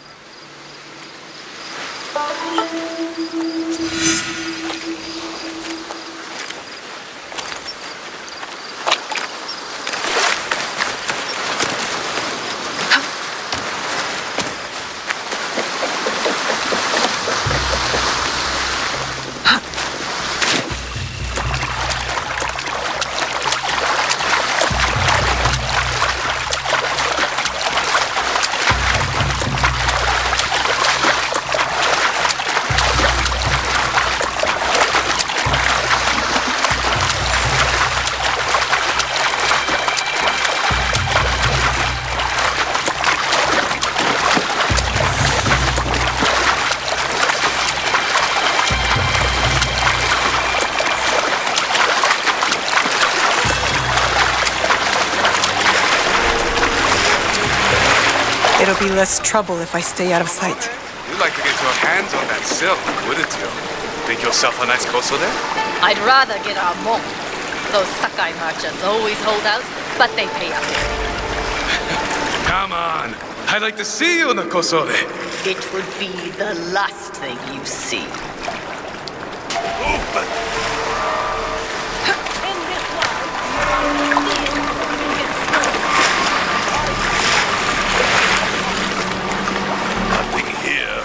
It'll be less trouble if I stay out of sight. You'd like to get your hands on that silk, wouldn't you? Make yourself a nice kosode? I'd rather get our more. Those Sakai merchants always hold out, but they pay up. Come on. I'd like to see you in the kosode. It would be the last thing you see. Nothing here.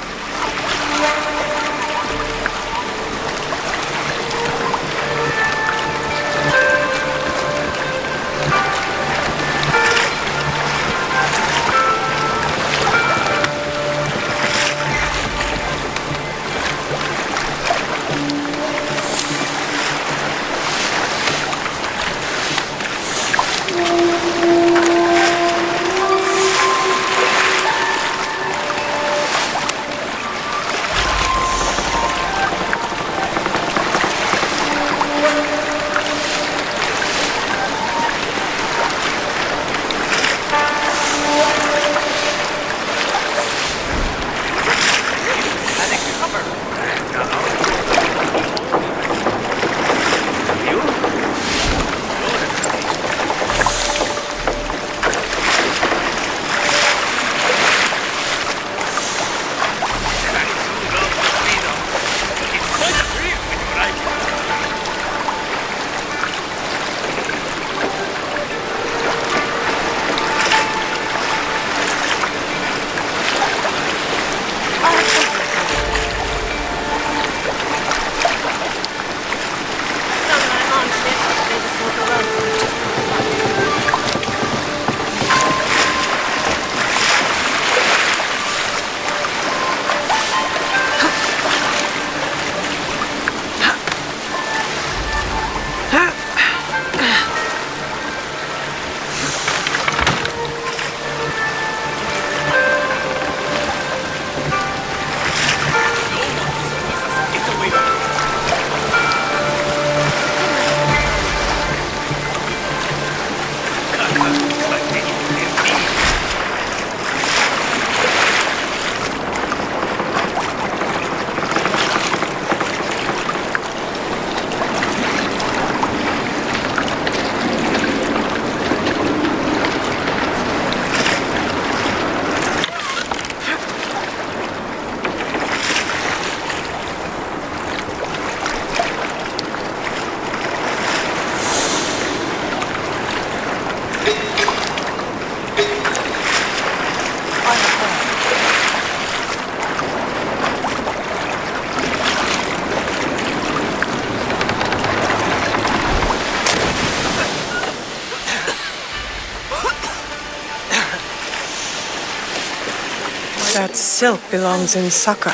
That silk belongs in Saka.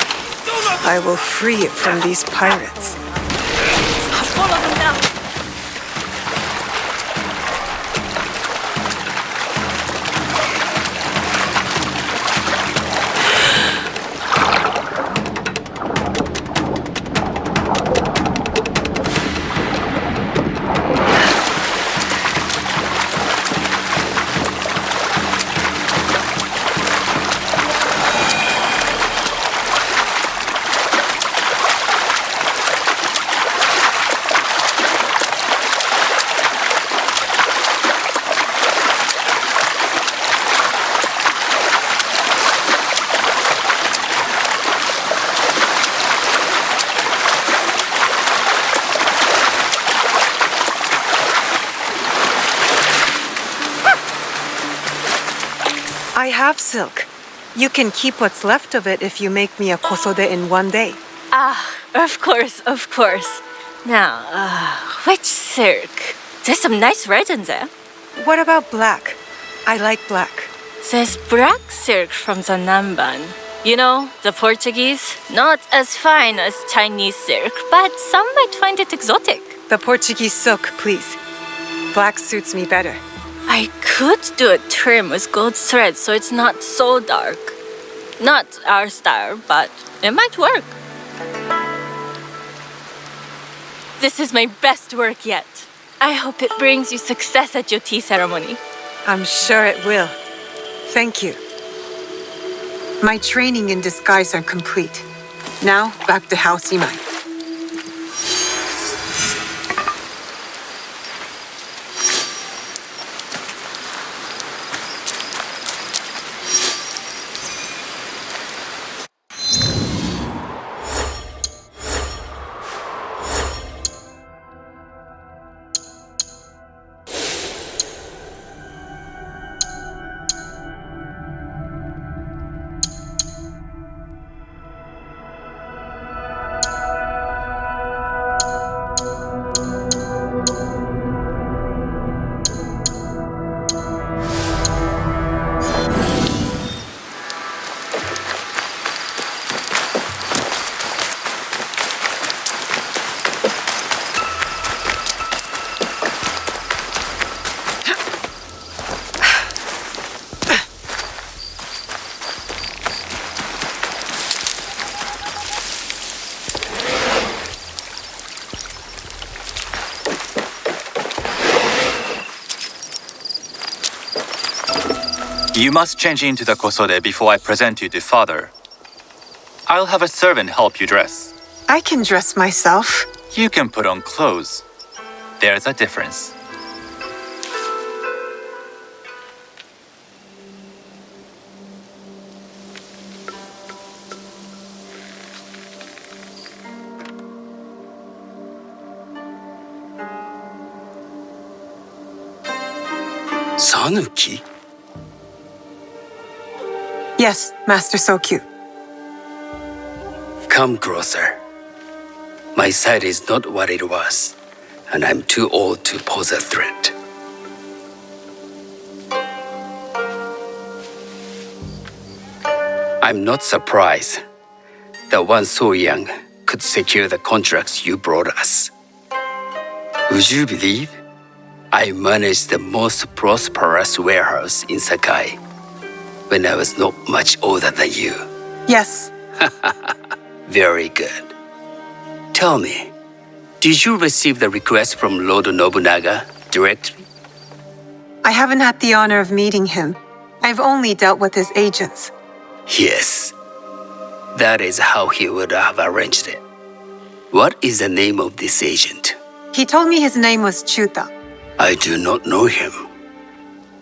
I will free it from these pirates. I have silk. You can keep what's left of it if you make me a kosode in one day. Ah, of course, of course. Now, which silk? There's some nice red in there. What about black? I like black. There's black silk from the Namban. You know, the Portuguese. Not as fine as Chinese silk, but some might find it exotic. The Portuguese silk, please. Black suits me better. I could do a trim with gold thread so it's not so dark. Not our style, but it might work. This is my best work yet. I hope it brings you success at your tea ceremony. I'm sure it will. Thank you. My training in disguise are complete. Now, back to House Imai. You must change into the kosode before I present you to father. I'll have a servant help you dress. I can dress myself. You can put on clothes. There's a difference. Sanuki? Yes, Master Sokyu. Come closer. My sight is not what it was, and I'm too old to pose a threat. I'm not surprised that one so young could secure the contracts you brought us. Would you believe I managed the most prosperous warehouse in Sakai when I was not much older than you? Yes. Very good. Tell me, did you receive the request from Lord Nobunaga directly? I haven't had the honor of meeting him. I've only dealt with his agents. Yes. That is how he would have arranged it. What is the name of this agent? He told me his name was Chuta. I do not know him,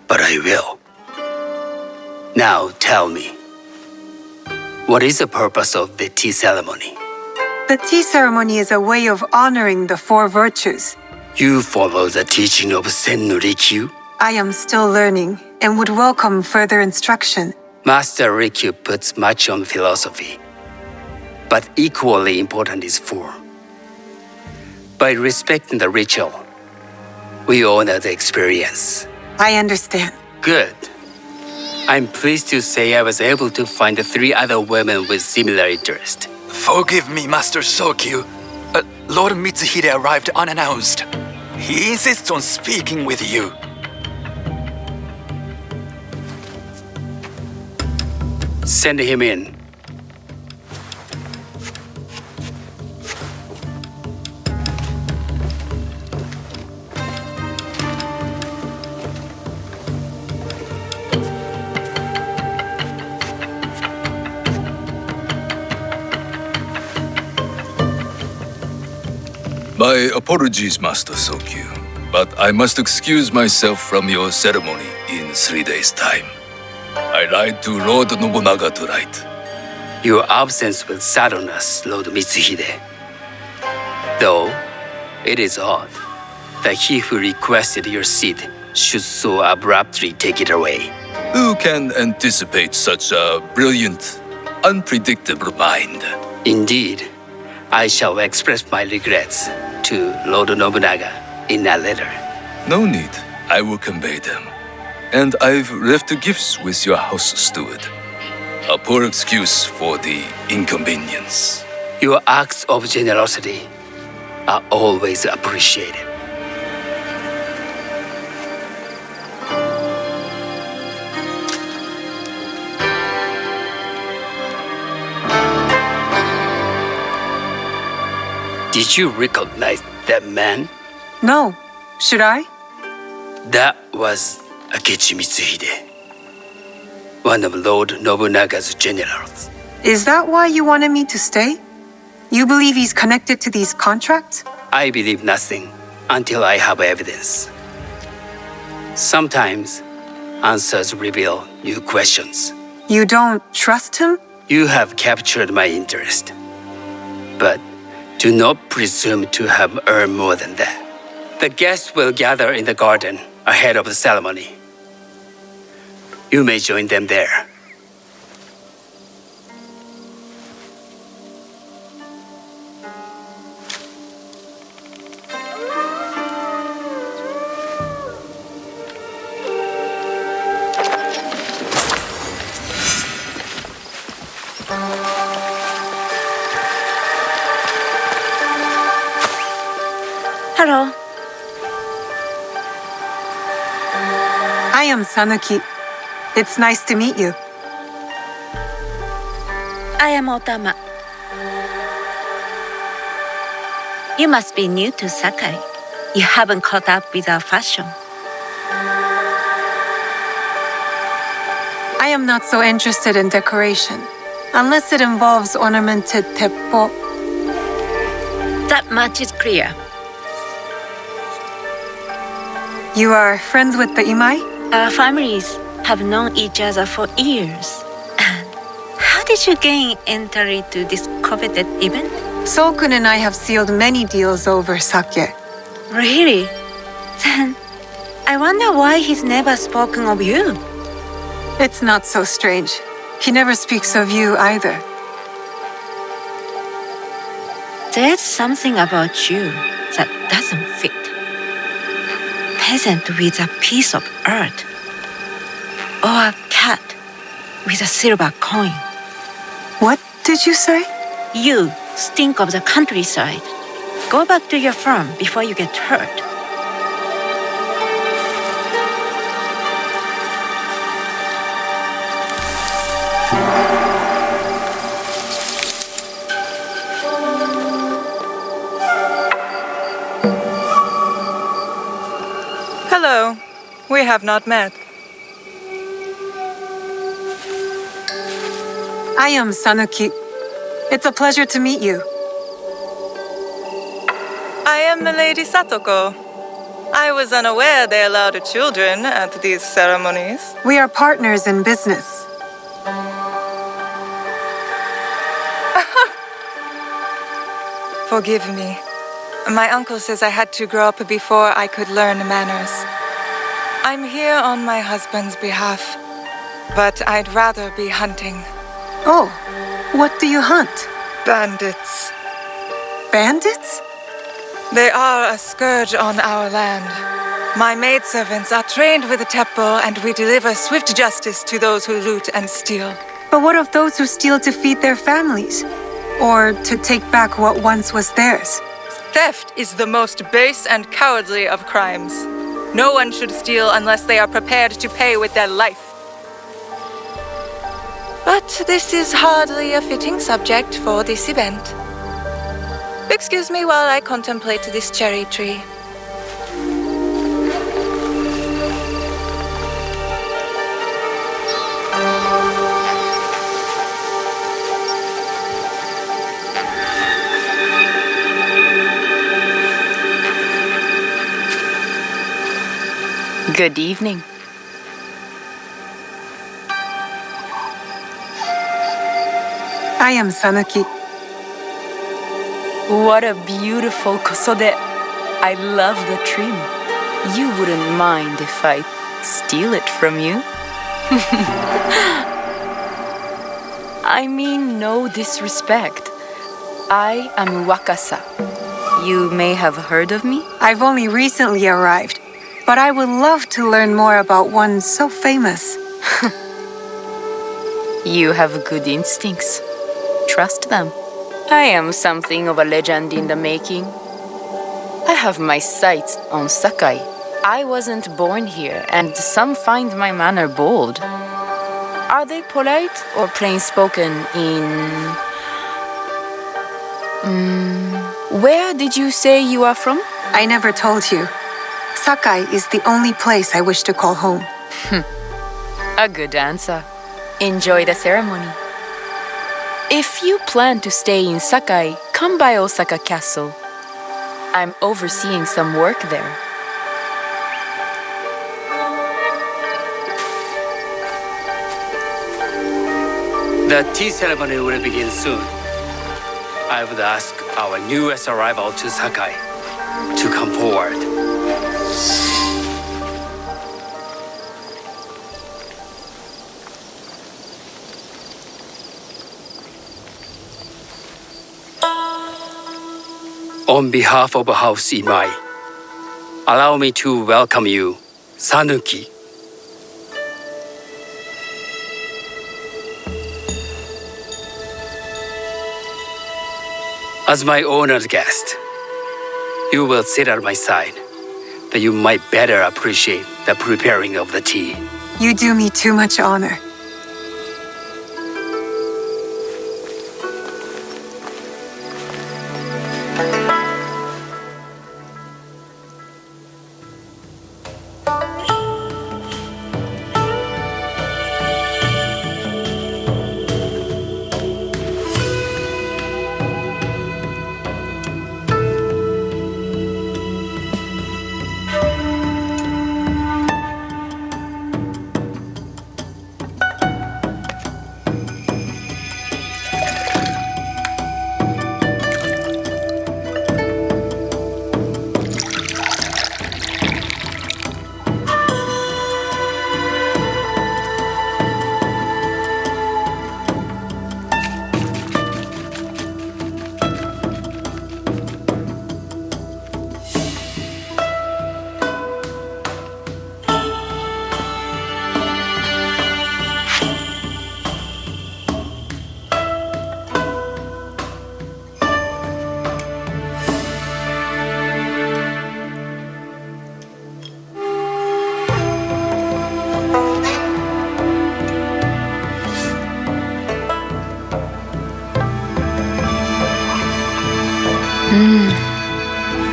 but I will. Now tell me, what is the purpose of the tea ceremony? The tea ceremony is a way of honoring the four virtues. You follow the teaching of Sennu Rikyu? I am still learning and would welcome further instruction. Master Rikyu puts much on philosophy, but equally important is form. By respecting the ritual, we honor the experience. I understand. Good. I'm pleased to say I was able to find 3 other women with similar interest. Forgive me, Master Sokyu. Lord Mitsuhide arrived unannounced. He insists on speaking with you. Send him in. My apologies, Master Sokyu, but I must excuse myself from your ceremony in 3 days' time. I lied to Lord Nobunaga tonight. Your absence will sadden us, Lord Mitsuhide. Though, it is odd that he who requested your seat should so abruptly take it away. Who can anticipate such a brilliant, unpredictable mind? Indeed, I shall express my regrets to Lord Nobunaga in a letter. No need. I will convey them. And I've left the gifts with your house steward. A poor excuse for the inconvenience. Your acts of generosity are always appreciated. Did you recognize that man? No. Should I? That was Akechi Mitsuhide, one of Lord Nobunaga's generals. Is that why you wanted me to stay? You believe he's connected to these contracts? I believe nothing until I have evidence. Sometimes answers reveal new questions. You don't trust him? You have captured my interest. But do not presume to have earned more than that. The guests will gather in the garden ahead of the ceremony. You may join them there. Hello. I am Sanuki. It's nice to meet you. I am Otama. You must be new to Sakai. You haven't caught up with our fashion. I am not so interested in decoration, unless it involves ornamented teppo. That much is clear. You are friends with the Imai? Our families have known each other for years. How did you gain entry to this coveted event? Sokun and I have sealed many deals over sake. Really? Then I wonder why he's never spoken of you. It's not so strange. He never speaks of you either. There's something about you that doesn't fit. Peasant with a piece of earth, or a cat with a silver coin. What did you say? You stink of the countryside. Go back to your farm before you get hurt. Hello. We have not met. I am Sanuki. It's a pleasure to meet you. I am Milady Satoko. I was unaware they allowed children at these ceremonies. We are partners in business. Forgive me. My uncle says I had to grow up before I could learn manners. I'm here on my husband's behalf, but I'd rather be hunting. Oh, what do you hunt? Bandits. Bandits? They are a scourge on our land. My maidservants are trained with the teppo, and we deliver swift justice to those who loot and steal. But what of those who steal to feed their families? Or to take back what once was theirs? Theft is the most base and cowardly of crimes. No one should steal unless they are prepared to pay with their life. But this is hardly a fitting subject for this event. Excuse me while I contemplate this cherry tree. Good evening. I am Sanuki. What a beautiful kosode. I love the trim. You wouldn't mind if I steal it from you? I mean no disrespect. I am Wakasa. You may have heard of me? I've only recently arrived, but I would love to learn more about one so famous. You have good instincts. Trust them. I am something of a legend in the making. I have my sights on Sakai. I wasn't born here, and some find my manner bold. Are they polite or plain-spoken in... Where did you say you are from? I never told you. Sakai is the only place I wish to call home. A good answer. Enjoy the ceremony. If you plan to stay in Sakai, come by Osaka Castle. I'm overseeing some work there. The tea ceremony will begin soon. I would ask our newest arrival to Sakai to come forward. On behalf of House Imai, allow me to welcome you, Sanuki. As my honored guest, you will sit at my side, that you might better appreciate the preparing of the tea. You do me too much honor.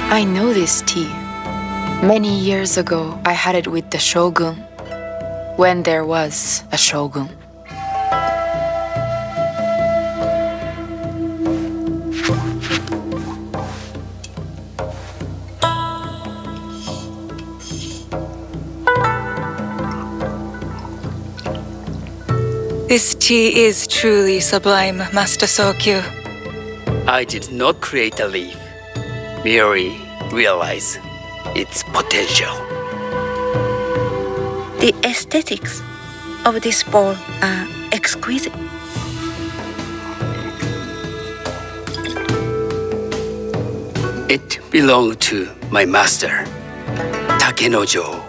I know this tea. Many years ago, I had it with the shogun, when there was a shogun. This tea is truly sublime, Master Sokyu. I did not create the leaf, merely realize its potential. The aesthetics of this bowl are exquisite. It belonged to my master, Takenojo.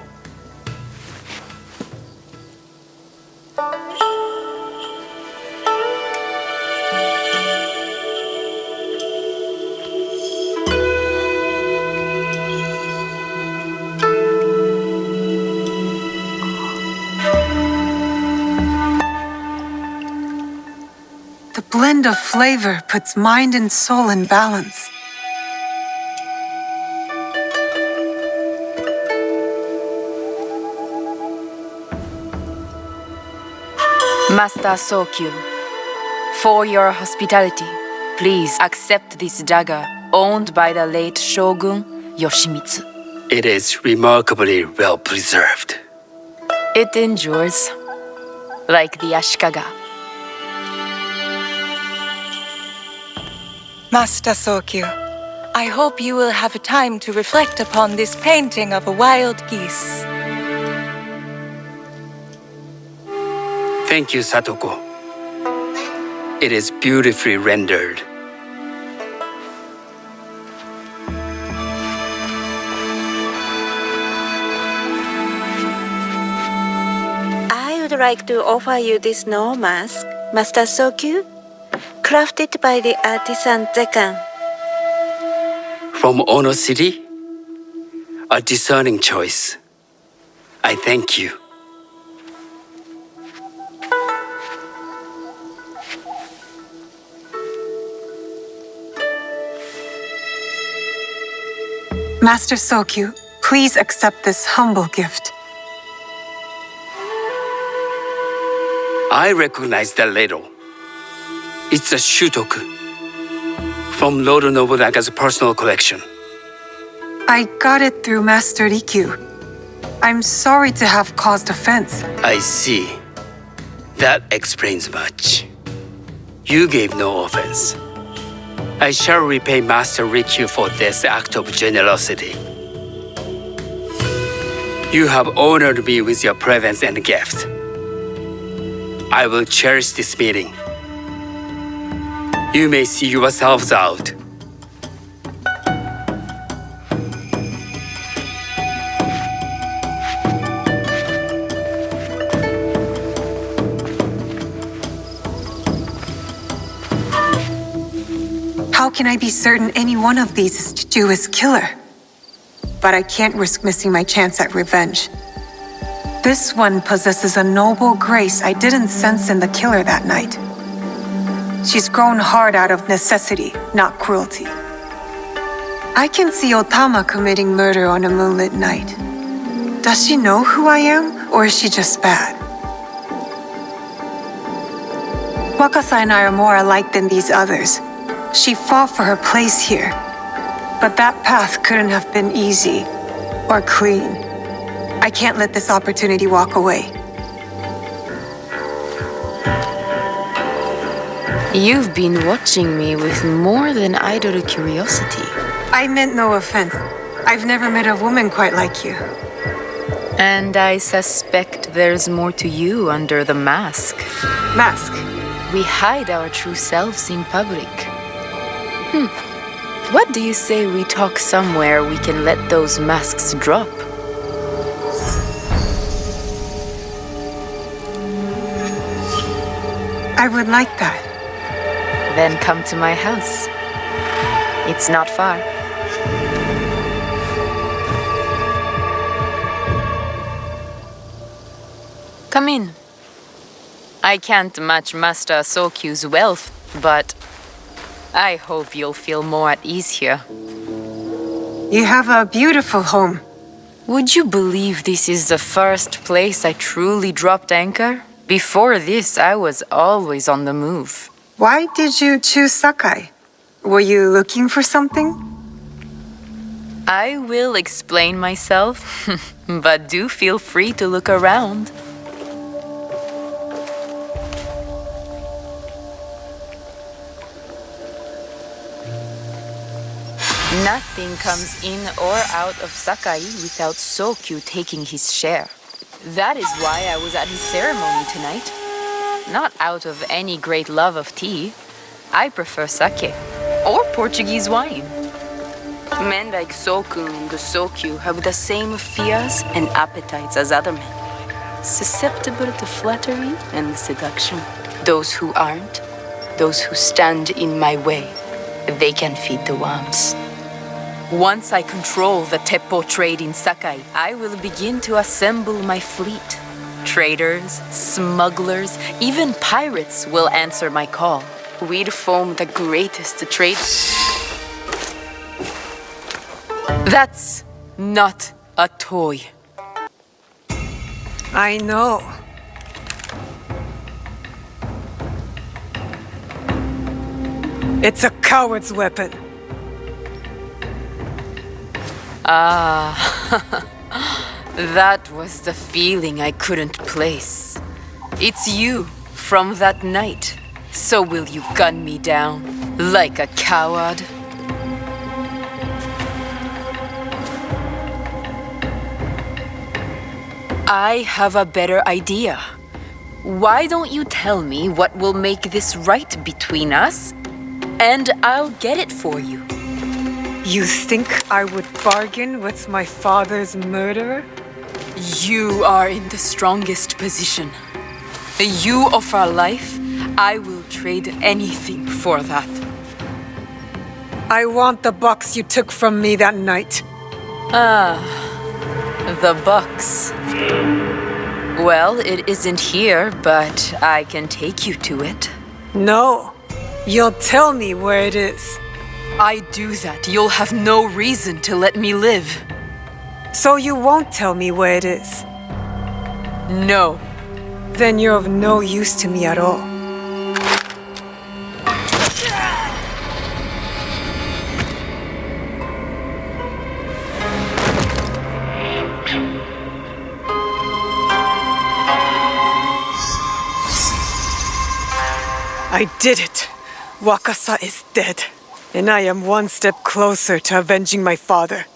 The blend of flavor puts mind and soul in balance. Master Sokyu, for your hospitality, please accept this dagger owned by the late Shogun Yoshimitsu. It is remarkably well preserved. It endures, like the Ashikaga. Master Sokyu, I hope you will have time to reflect upon this painting of a wild geese. Thank you, Satoko. It is beautifully rendered. I would like to offer you this snow mask, Master Sokyu, crafted by the artisan Zekan. From Ono City? A discerning choice. I thank you. Master Sokyu, please accept this humble gift. I recognize that ladle. It's a shutoku from Lord Nobunaga's personal collection. I got it through Master Rikyu. I'm sorry to have caused offense. I see. That explains much. You gave no offense. I shall repay Master Rikyu for this act of generosity. You have honored me with your presence and gift. I will cherish this meeting. You may see yourselves out. How can I be certain any one of these is Chichiu's killer? But I can't risk missing my chance at revenge. This one possesses a noble grace I didn't sense in the killer that night. She's grown hard out of necessity, not cruelty. I can see Otama committing murder on a moonlit night. Does she know who I am, or is she just bad? Wakasa and I are more alike than these others. She fought for her place here. But that path couldn't have been easy or clean. I can't let this opportunity walk away. You've been watching me with more than idle curiosity. I meant no offense. I've never met a woman quite like you. And I suspect there's more to you under the mask. Mask? We hide our true selves in public. What do you say we talk somewhere we can let those masks drop? I would like that. Then come to my house. It's not far. Come in. I can't match Master Sokyu's wealth, but I hope you'll feel more at ease here. You have a beautiful home. Would you believe this is the first place I truly dropped anchor? Before this, I was always on the move. Why did you choose Sakai? Were you looking for something? I will explain myself, but do feel free to look around. Nothing comes in or out of Sakai without Sokyu taking his share. That is why I was at his ceremony tonight. Not out of any great love of tea. I prefer sake, or Portuguese wine. Men like Soku and Sokyu have the same fears and appetites as other men. Susceptible to flattery and seduction. Those who aren't, those who stand in my way, they can feed the worms. Once I control the Teppo trade in Sakai, I will begin to assemble my fleet. Traders, smugglers, even pirates will answer my call. We'd form the greatest trade. That's not a toy. I know. It's a coward's weapon. Ah, that was the feeling I couldn't place. It's you from that night. So will you gun me down like a coward? I have a better idea. Why don't you tell me what will make this right between us, and I'll get it for you. You think I would bargain with my father's murderer? You are in the strongest position. You offer life, I will trade anything for that. I want the box you took from me that night. Ah, the box. Well, it isn't here, but I can take you to it. No, you'll tell me where it is. I do that, you'll have no reason to let me live. So you won't tell me where it is? No. Then you're of no use to me at all. I did it! Wakasa is dead, and I am one step closer to avenging my father.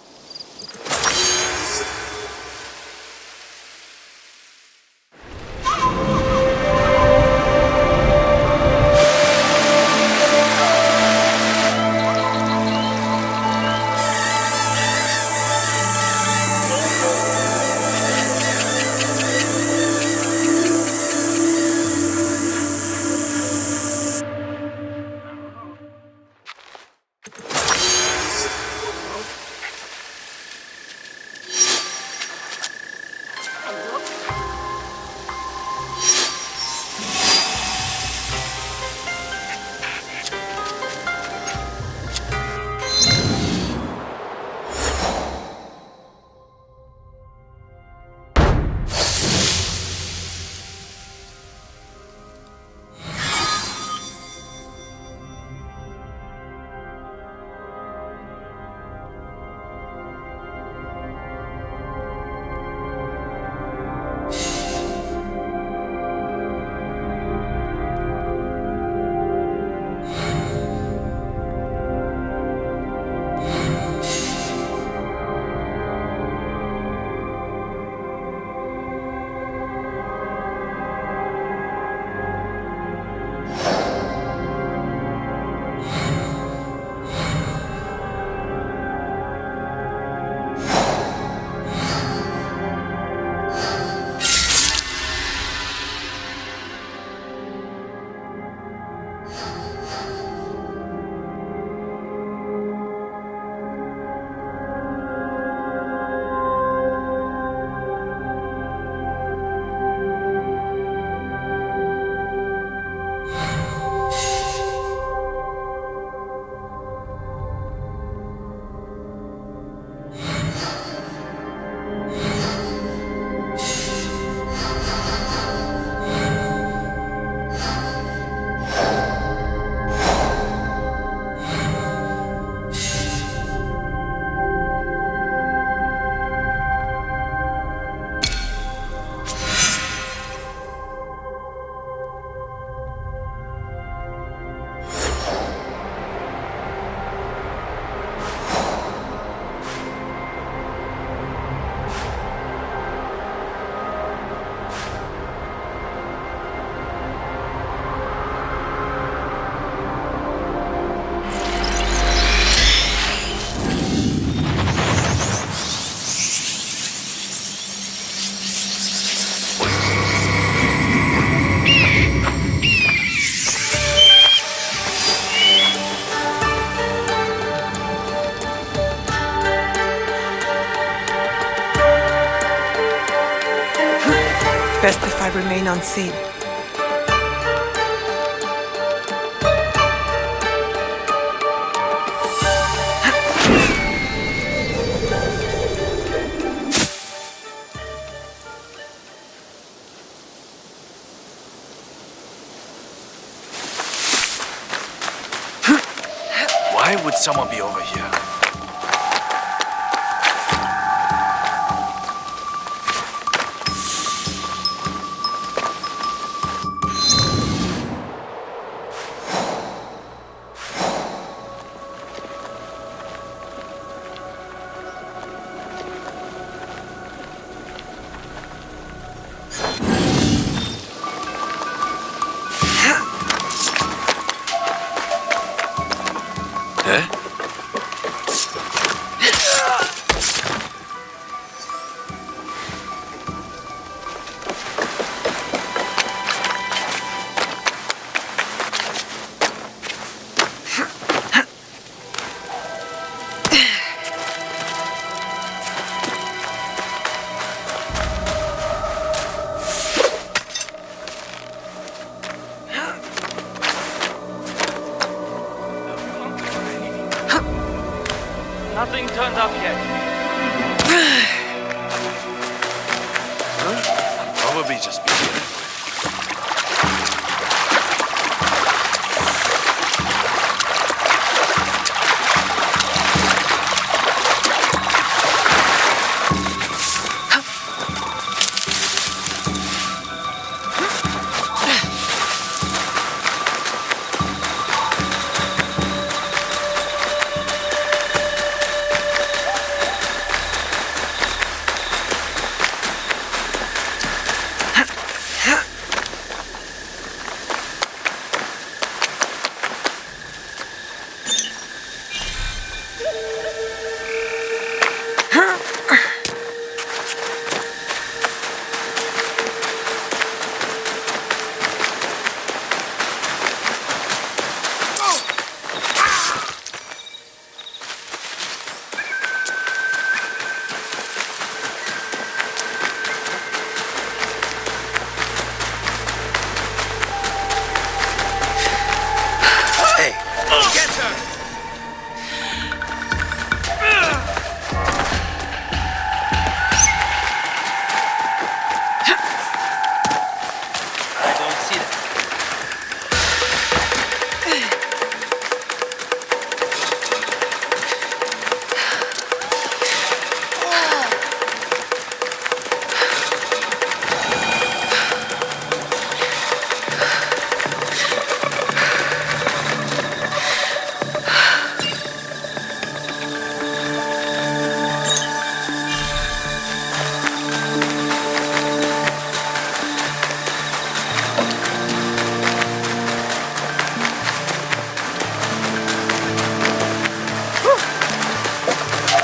Best if I remain unseen. Why would someone be over here? up yet. Huh? Probably just beginning.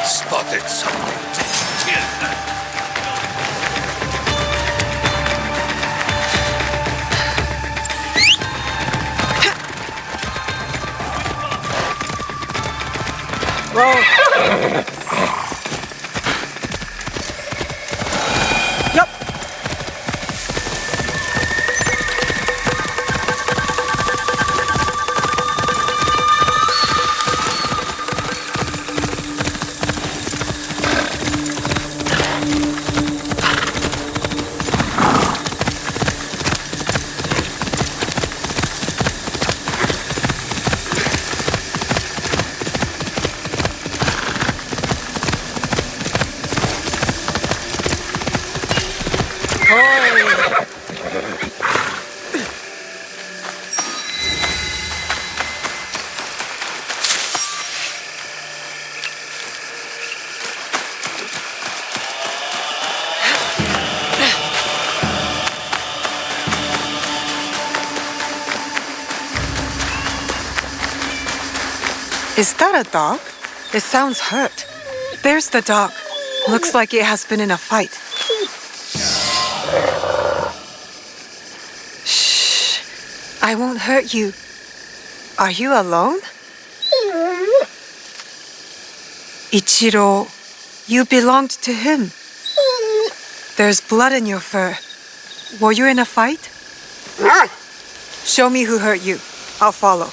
Spotted something. Is that a dog? It sounds hurt. There's the dog. Looks like it has been in a fight. Shh. I won't hurt you. Are you alone? Ichiro, you belonged to him. There's blood in your fur. Were you in a fight? Show me who hurt you. I'll follow.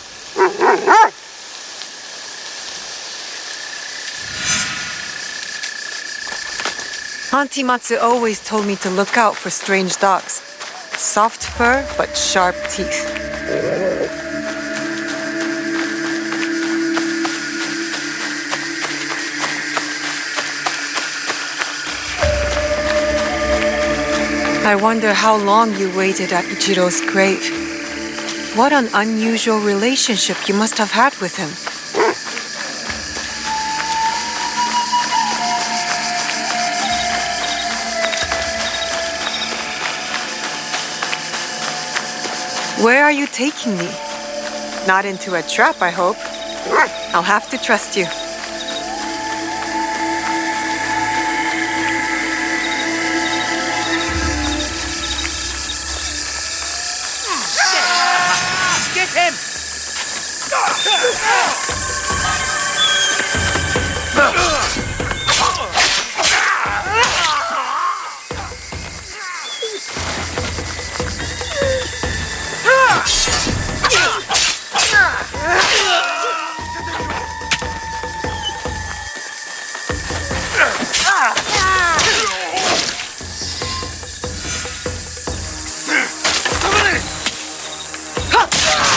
Auntie Matsu always told me to look out for strange dogs. Soft fur, but sharp teeth. I wonder how long you waited at Ichiro's grave. What an unusual relationship you must have had with him. Where are you taking me? Not into a trap, I hope. I'll have to trust you. Get him!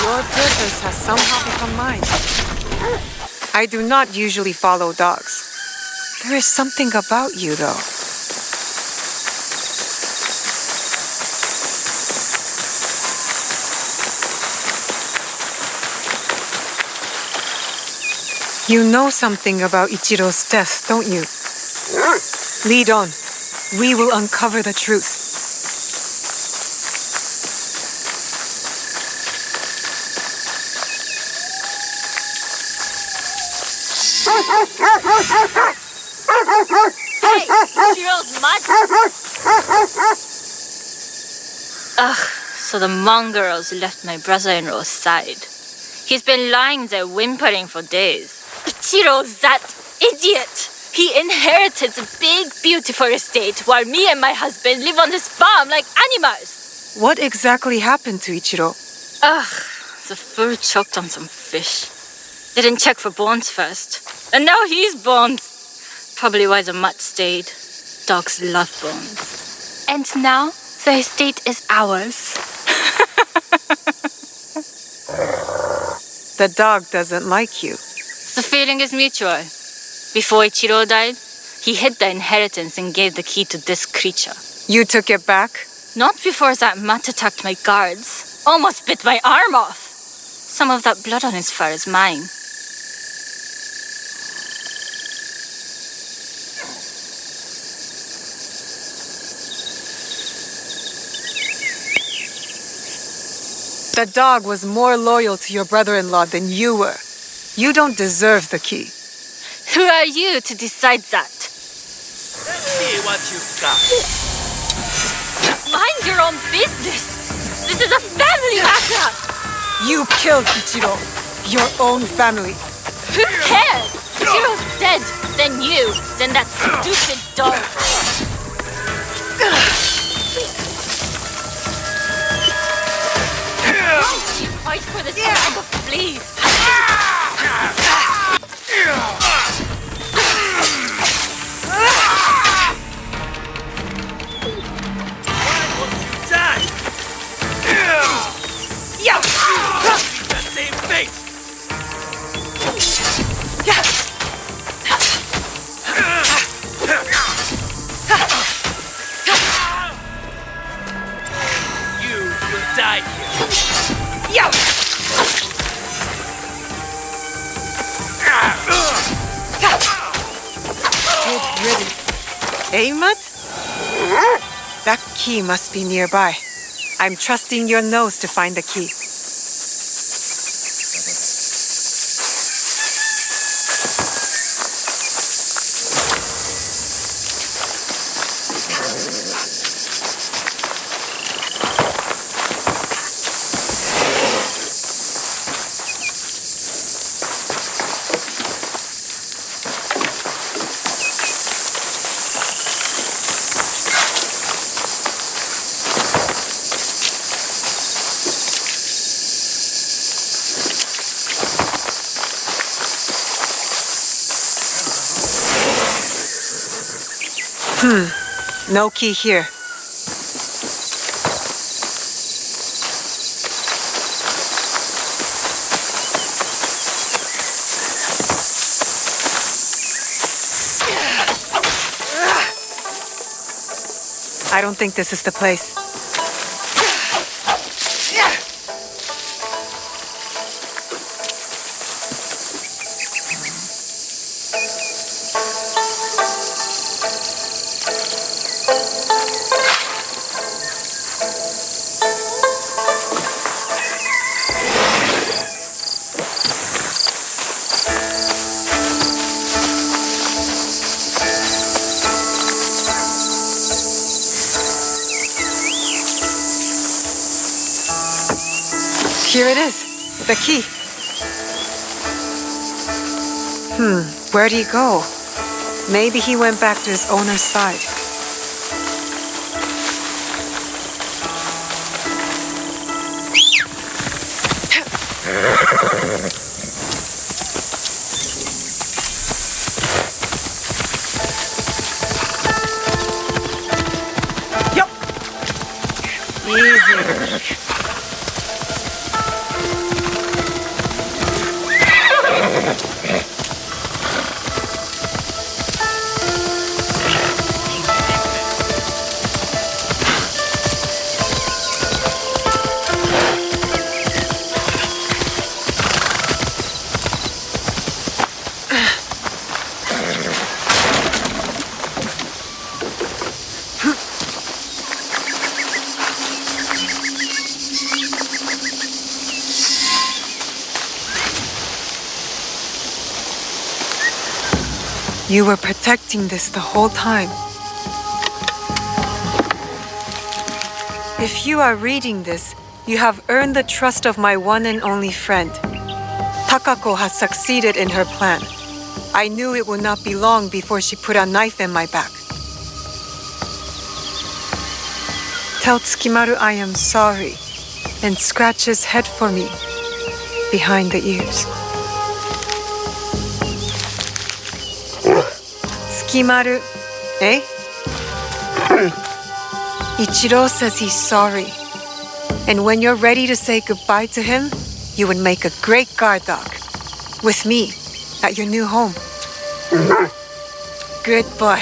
Your purpose has somehow become mine. I do not usually follow dogs. There is something about you, though. You know something about Ichiro's death, don't you? Lead on. We will uncover the truth. Hey, Ichiro's mud! Ugh, so the mongrels left my brother-in-law's side. He's been lying there whimpering for days. Ichiro's that idiot! He inherited a big, beautiful estate while me and my husband live on this farm like animals. What exactly happened to Ichiro? Ugh, the fool choked on some fish. Didn't check for bones first. And now he's bones. Probably why the mutt stayed. Dogs love bones. And now the estate is ours. The dog doesn't like you. The feeling is mutual. Before Ichiro died, he hid the inheritance and gave the key to this creature. You took it back? Not before that mutt attacked my guards. Almost bit my arm off. Some of that blood on his fur is mine. The dog was more loyal to your brother-in-law than you were. You don't deserve the key. Who are you to decide that? Let's see what you've got. Mind your own business. This is a family matter. You killed Ichiro. Your own family. Who cares? Ichiro's dead. Then you. Then that stupid dog. Why do you fight for this bag of fleas? The same fate. You will die here. Good riddance. Eh, Mutt? That key must be nearby. I'm trusting your nose to find the key. No key here. I don't think this is the place. Here it is, the key. Where'd he go? Maybe he went back to his owner's side. Yup. Easy. You were protecting this the whole time. If you are reading this, you have earned the trust of my one and only friend. Takako has succeeded in her plan. I knew it would not be long before she put a knife in my back. Tell Tsukimaru I am sorry, and scratch his head for me, behind the ears. Tsukimaru, eh? Ichiro says he's sorry. And when you're ready to say goodbye to him, you would make a great guard dog. With me, at your new home. Good boy.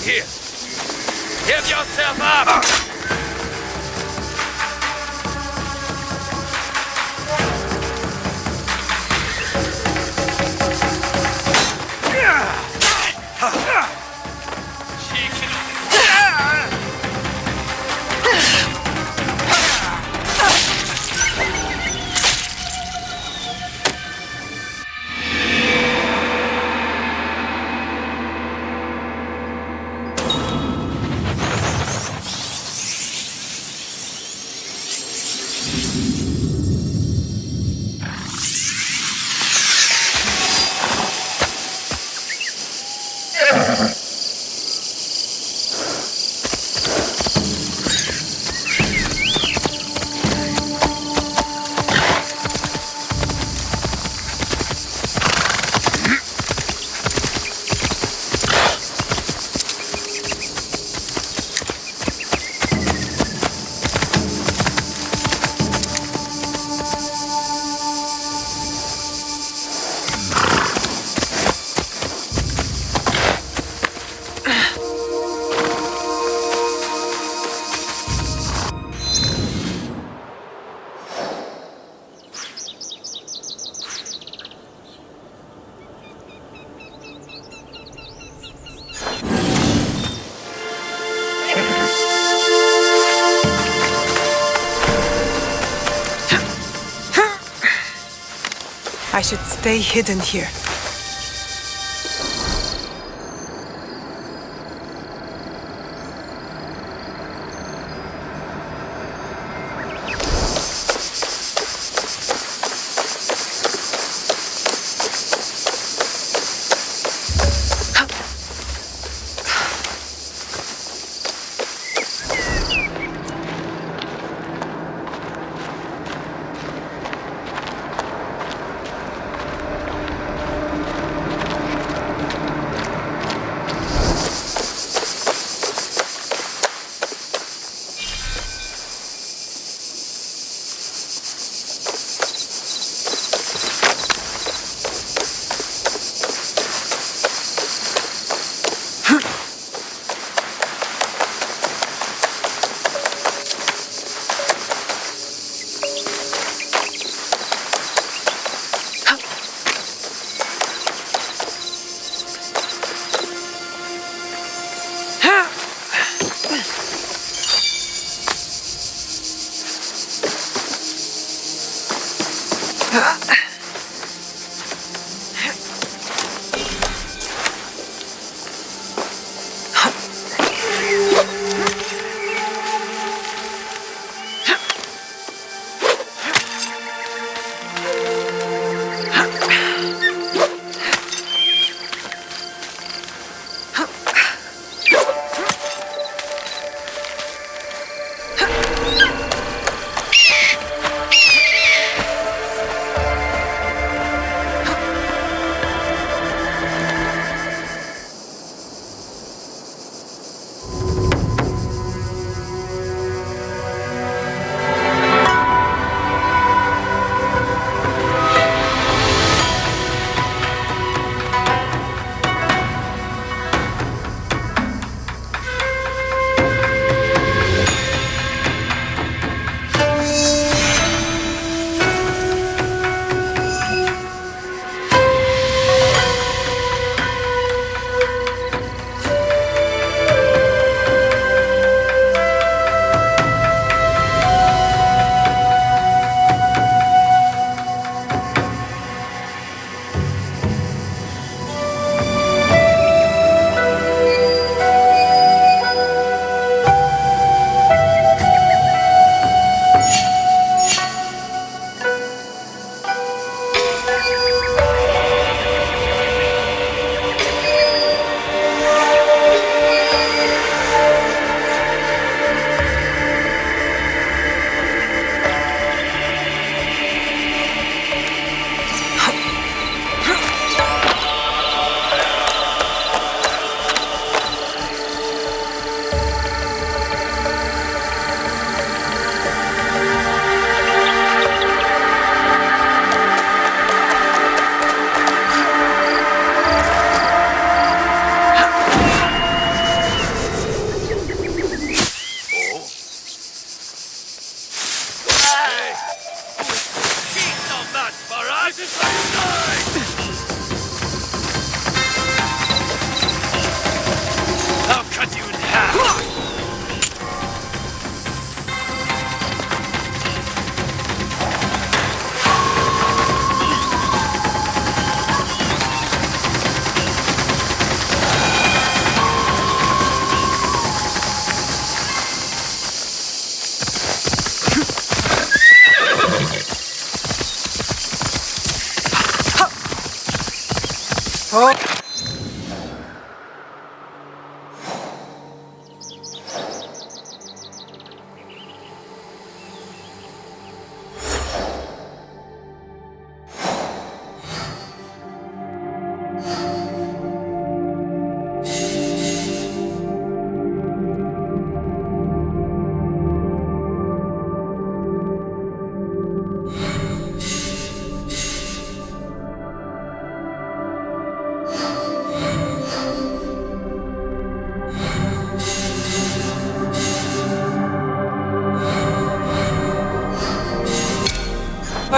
Here! Give yourself up! I should stay hidden here. I'll cut you in half!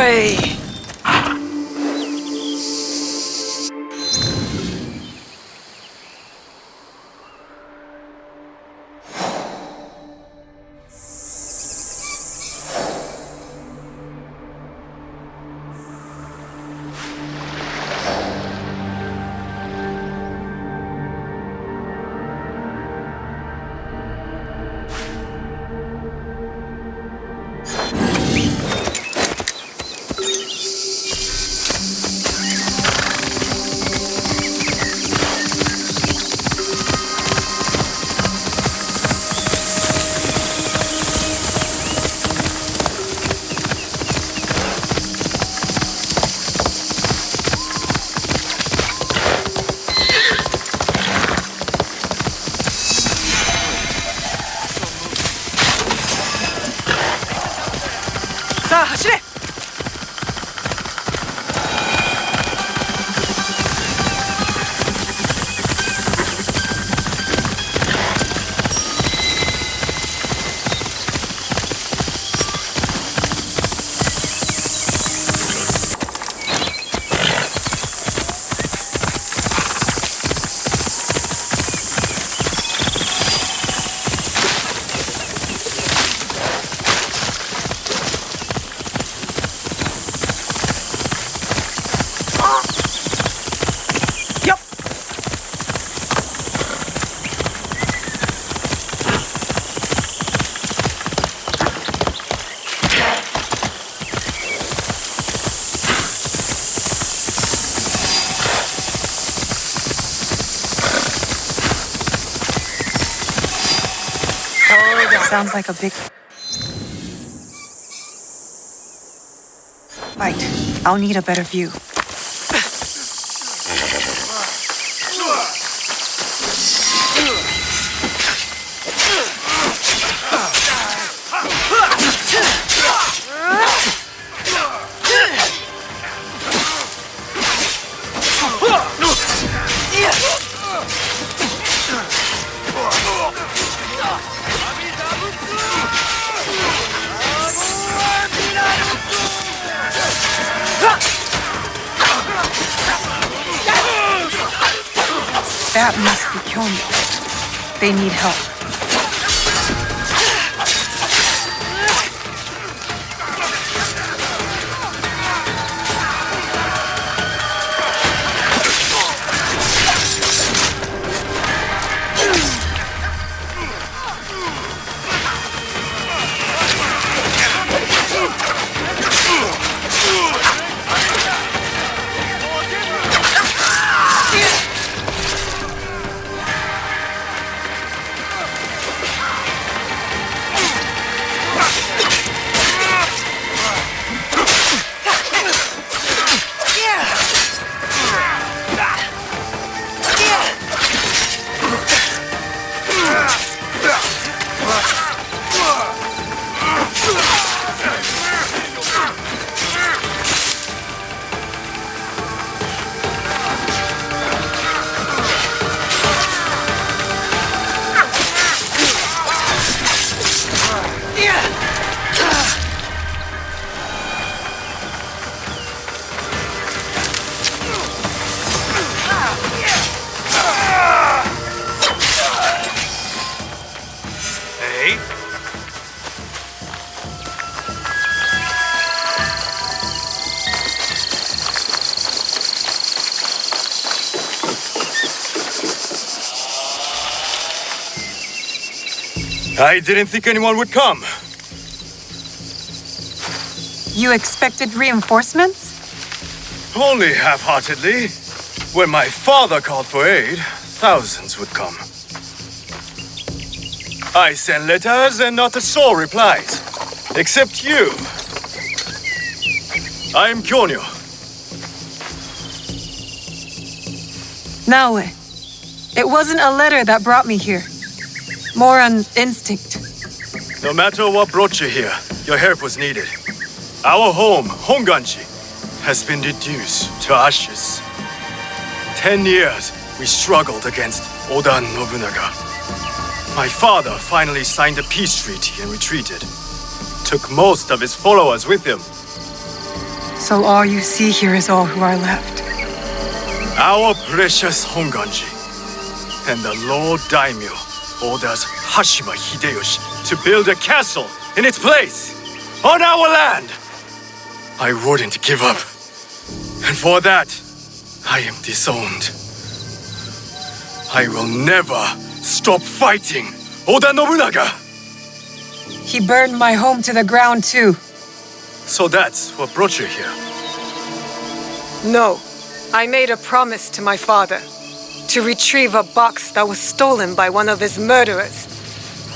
Hey. sounds like a big... Right. I'll need a better view. That must be Kyomi. They need help. I didn't think anyone would come. You expected reinforcements? Only half-heartedly. When my father called for aid, thousands would come. I sent letters and not a soul replied. Except you. I am Kyonyo. Naoe, it wasn't a letter that brought me here. More an instinct. No matter what brought you here, your help was needed. Our home, Honganji, has been reduced to ashes. 10 years we struggled against Oda Nobunaga. My father finally signed a peace treaty and retreated. Took most of his followers with him. So all you see here is all who are left. Our precious Honganji and the Lord Daimyo orders Hashima Hideyoshi to build a castle in its place, on our land. I wouldn't give up. And for that, I am disowned. I will never stop fighting Oda Nobunaga. He burned my home to the ground too. So that's what brought you here? No. I made a promise to my father to retrieve a box that was stolen by one of his murderers.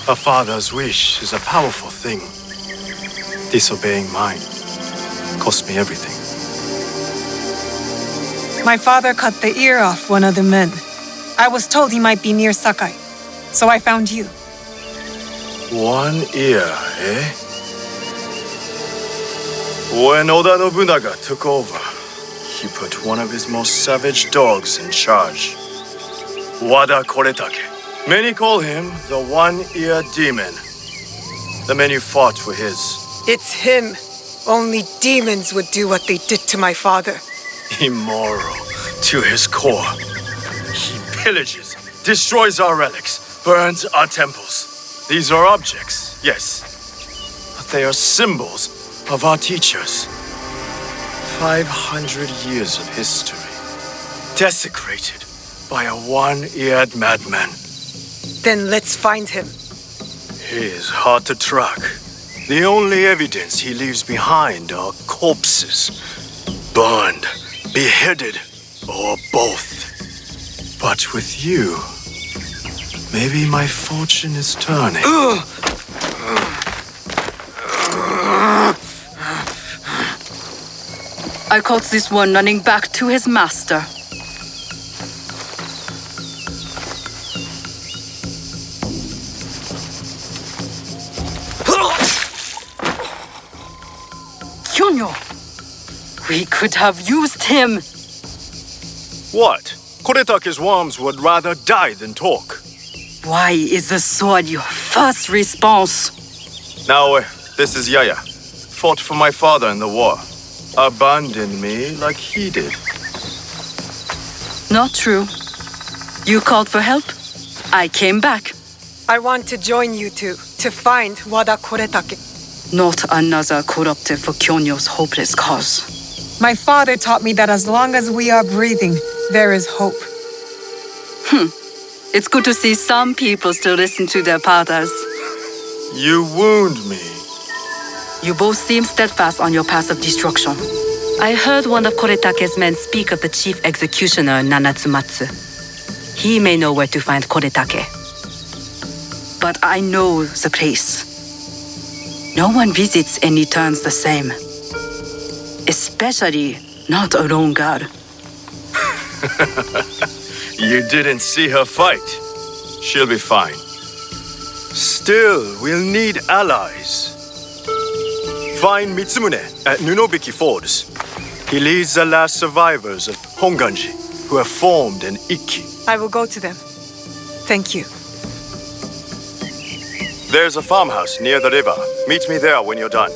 A father's wish is a powerful thing. Disobeying mine cost me everything. My father cut the ear off one of the men. I was told he might be near Sakai, so I found you. One ear, eh? When Oda Nobunaga took over, he put one of his most savage dogs in charge. Wada Koretake. Many call him the One-Ear Demon. The men you fought were his. It's him. Only demons would do what they did to my father. Immoral to his core. He pillages, destroys our relics, burns our temples. These are objects, yes, but they are symbols of our teachers. 500 years of history, desecrated by a one-eared madman. Then let's find him. He is hard to track. The only evidence he leaves behind are corpses, burned, beheaded, or both. But with you, maybe my fortune is turning. I caught this one running back to his master. Kyonyo! We could have used him! What? Koretake's worms would rather die than talk. Why is the sword your first response? Now, this is Yaya. Fought for my father in the war. Abandoned me like he did. Not true. You called for help. I came back. I want to join you two to find Wada Koretake. Not another corrupted for Kyonyo's hopeless cause. My father taught me that as long as we are breathing, there is hope. It's good to see some people still listen to their fathers. You wound me. You both seem steadfast on your path of destruction. I heard one of Koretake's men speak of the chief executioner, Nanatsumatsu. He may know where to find Koretake. But I know the place. No one visits and returns the same. Especially not a lone guard. You didn't see her fight. She'll be fine. Still, we'll need allies. Find Mitsumune at Nunobiki Falls. He leads the last survivors of Honganji, who have formed an Ikki. I will go to them. Thank you. There's a farmhouse near the river. Meet me there when you're done.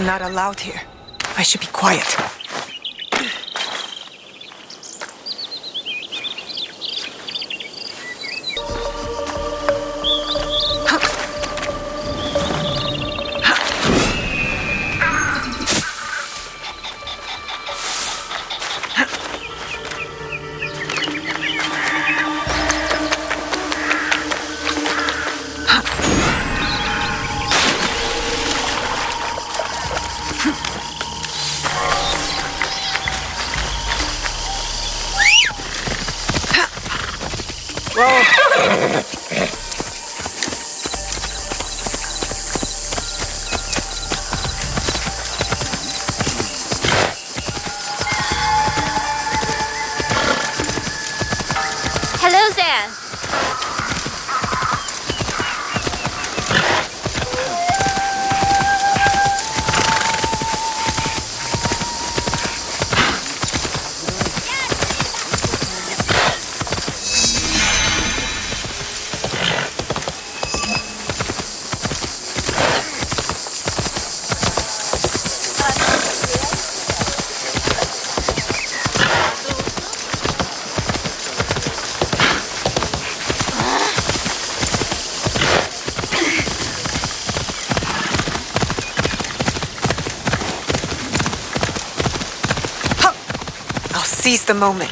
I'm not allowed here. I should be quiet. Hello there. I'll seize the moment.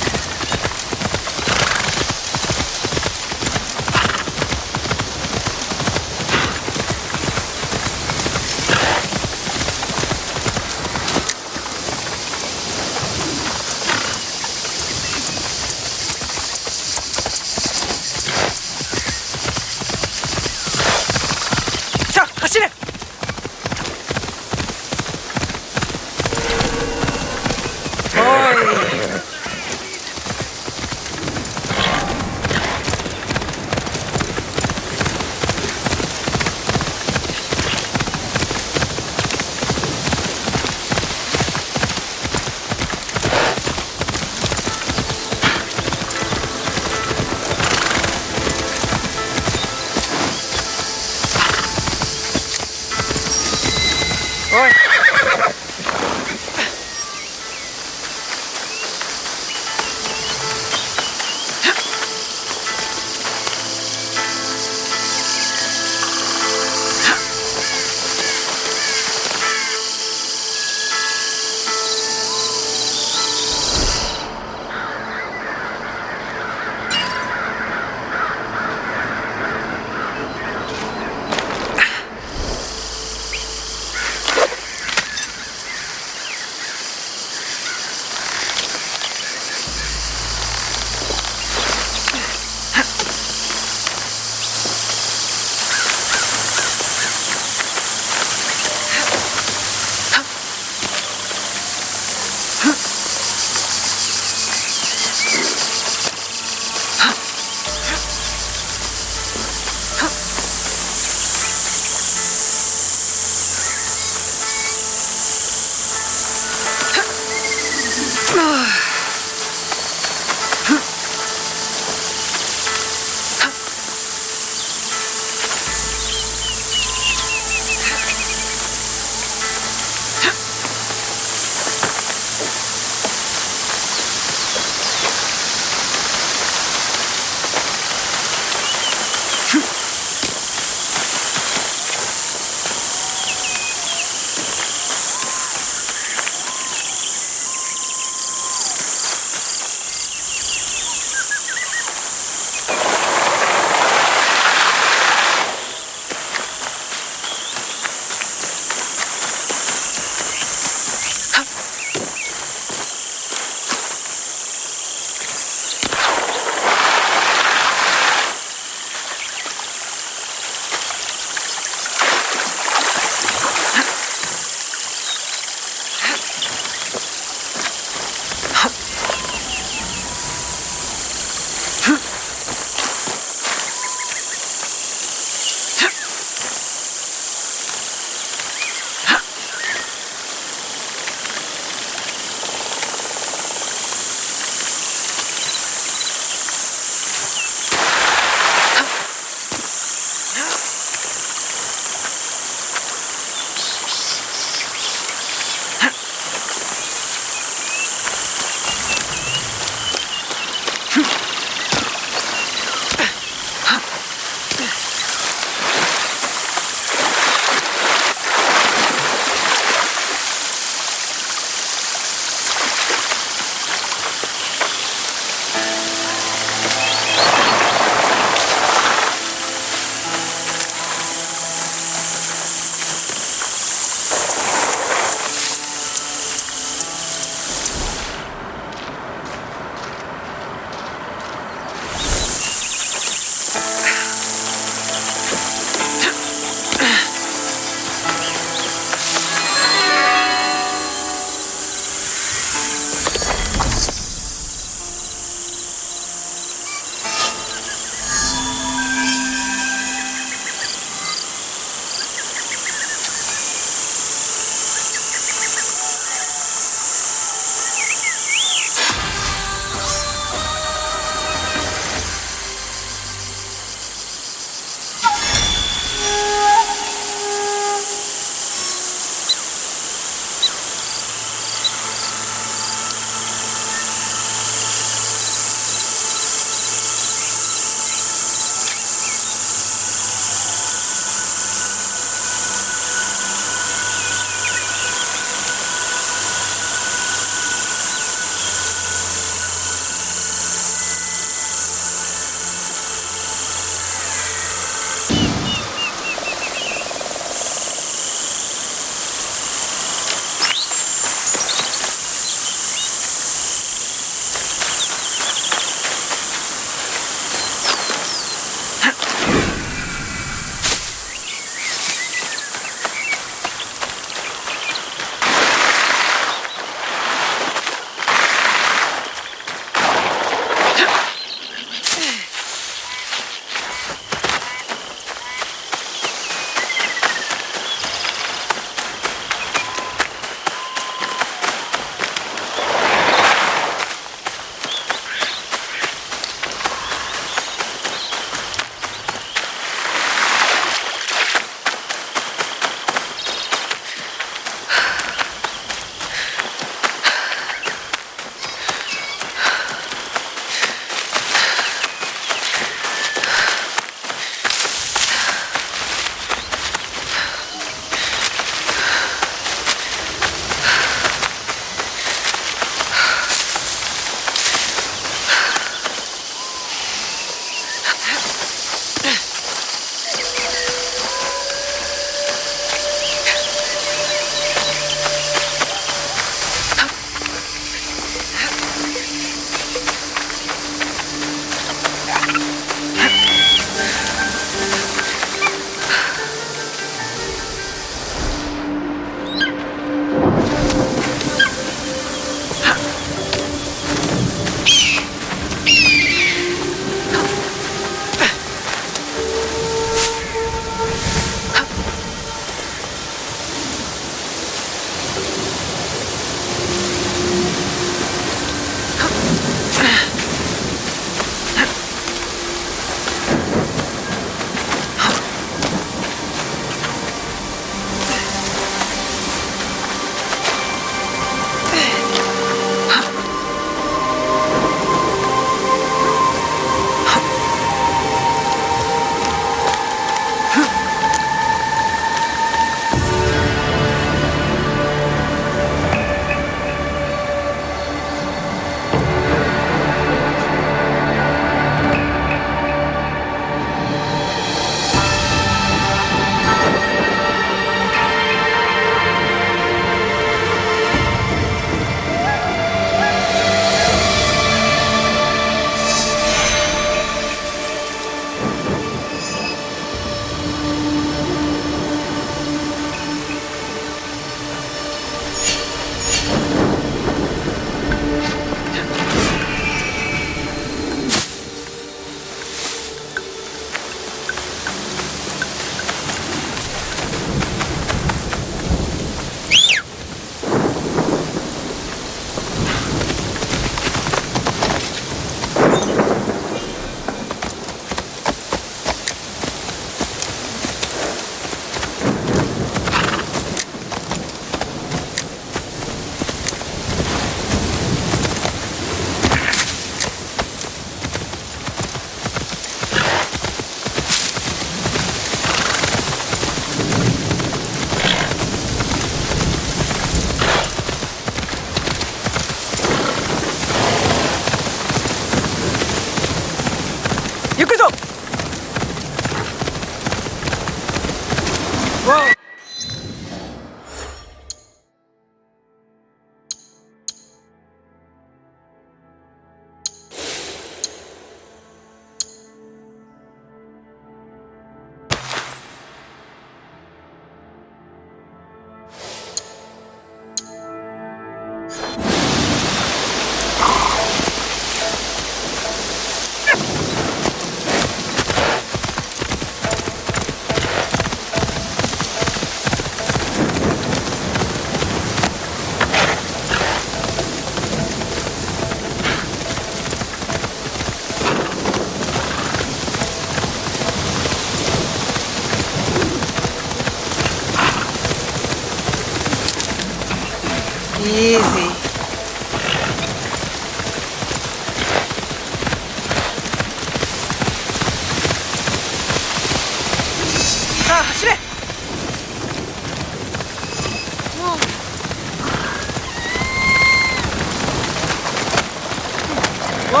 The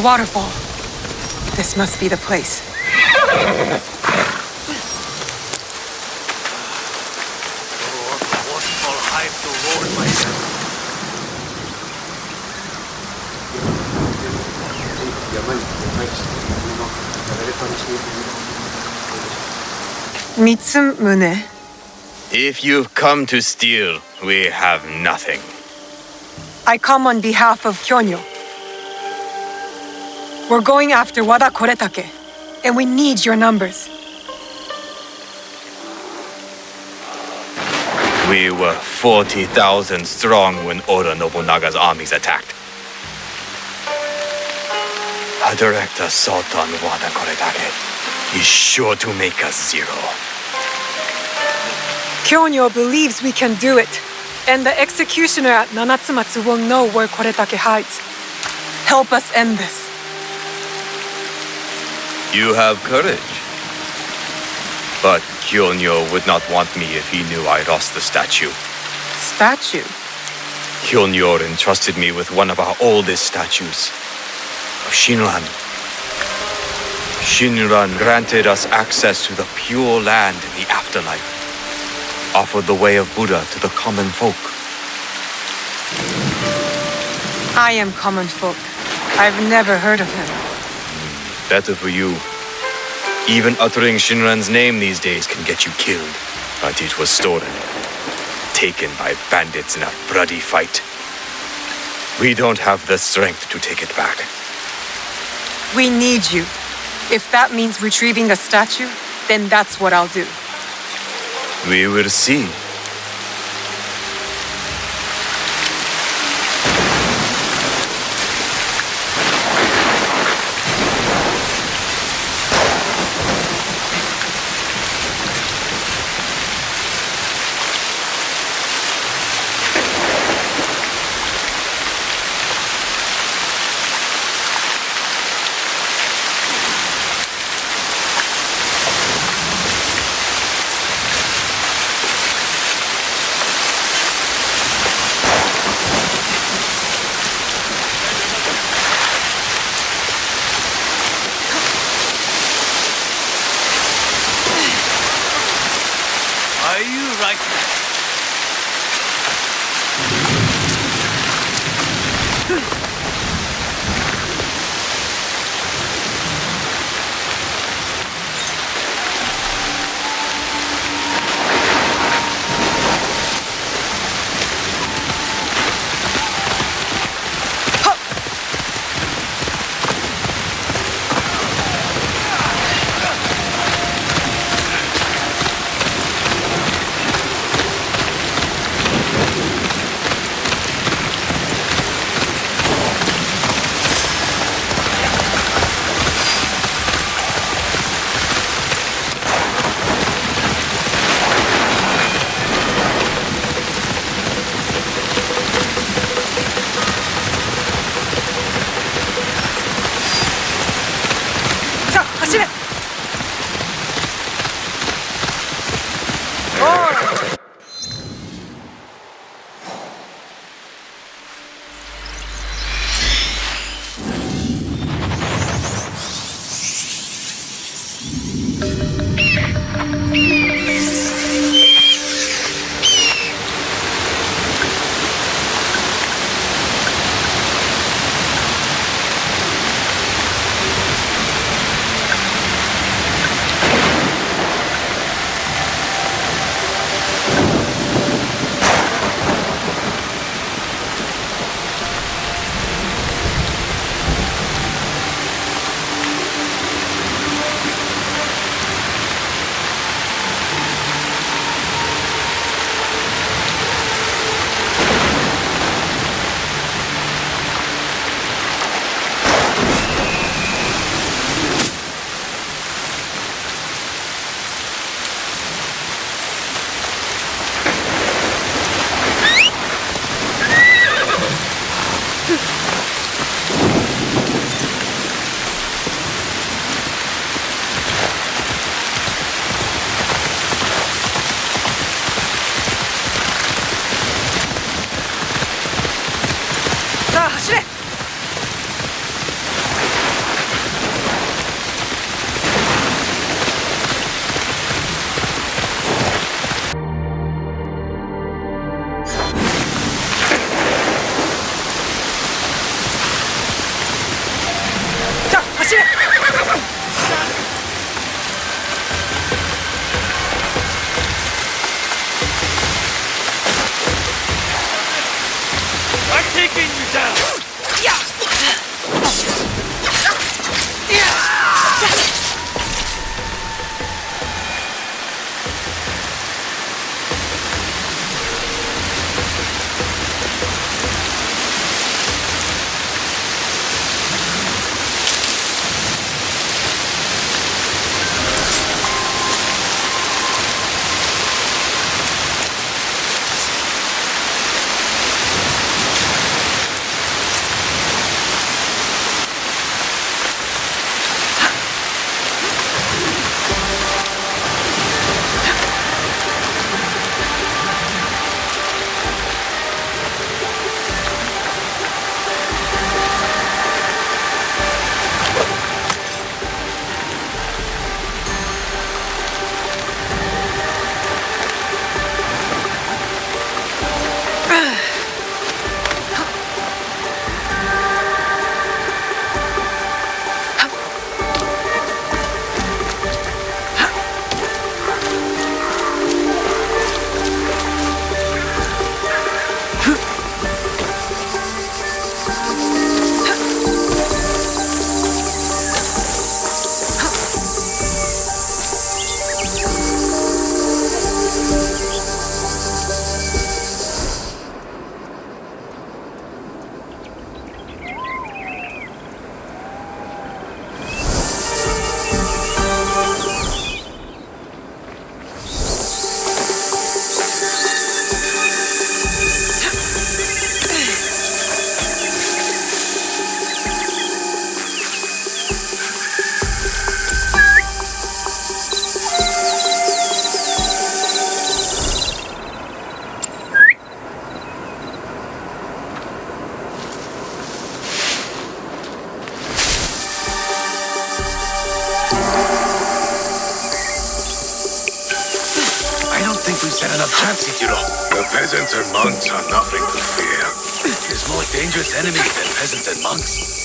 waterfall. This must be the place. Mitsumune. If you've come to steal, we have nothing. I come on behalf of Kyonyo. We're going after Wada Koretake, and we need your numbers. We were 40,000 strong when Oda Nobunaga's armies attacked. A direct assault on Wada Koretake is sure to make us zero. Kyonyo believes we can do it, and the executioner at Nanatsumatsu will know where Koretake hides. Help us end this. You have courage. But Kyonyo would not want me if he knew I lost the statue. Statue? Kyonyo entrusted me with one of our oldest statues, of Shinran. Shinran granted us access to the pure land in the afterlife, offered the way of Buddha to the common folk. I am common folk. I've never heard of him. Better for you. Even uttering Shinran's name these days can get you killed. But it was stolen. Taken by bandits in a bloody fight. We don't have the strength to take it back. We need you. If that means retrieving the statue, then that's what I'll do. We will see. Are you right? I'm taking you down! The peasants and monks are nothing to fear. There's more dangerous enemies than peasants and monks.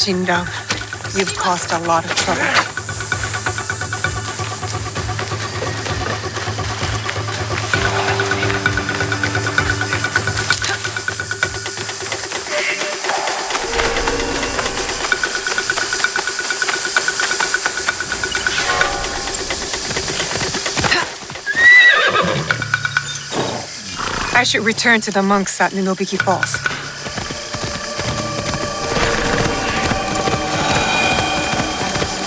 Shindong, you've caused a lot of trouble. I should return to the monks at Ninobiki Falls.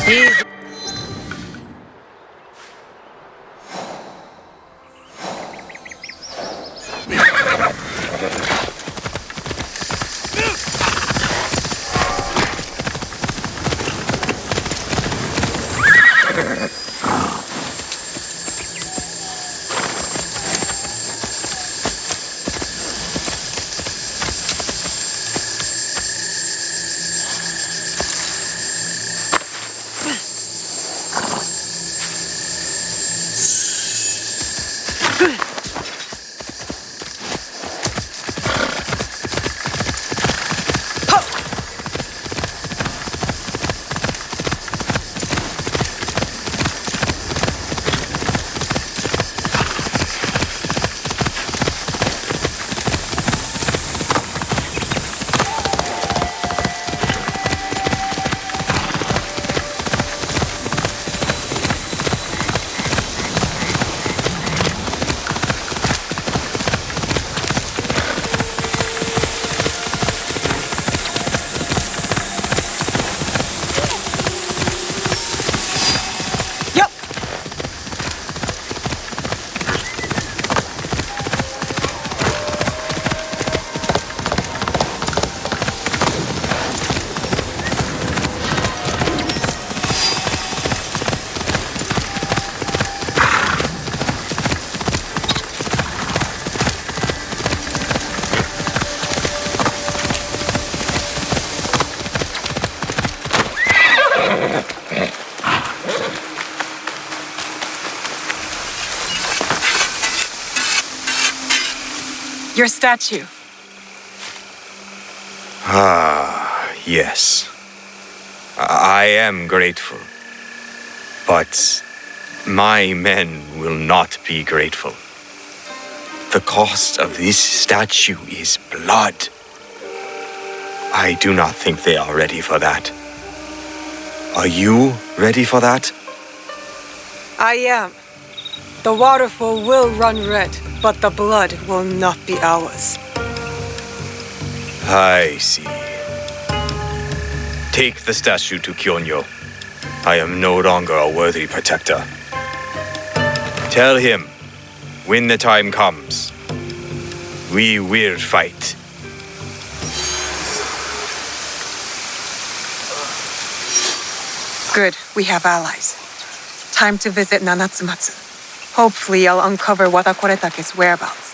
Easy. Your statue. Ah, yes. I am grateful. But my men will not be grateful. The cost of this statue is blood. I do not think they are ready for that. Are you ready for that? I am. The waterfall will run red, but the blood will not be ours. I see. Take the statue to Kyonyo. I am no longer a worthy protector. Tell him, when the time comes, we will fight. Good, we have allies. Time to visit Nanatsumatsu. Hopefully I'll uncover Wada Koretake's whereabouts.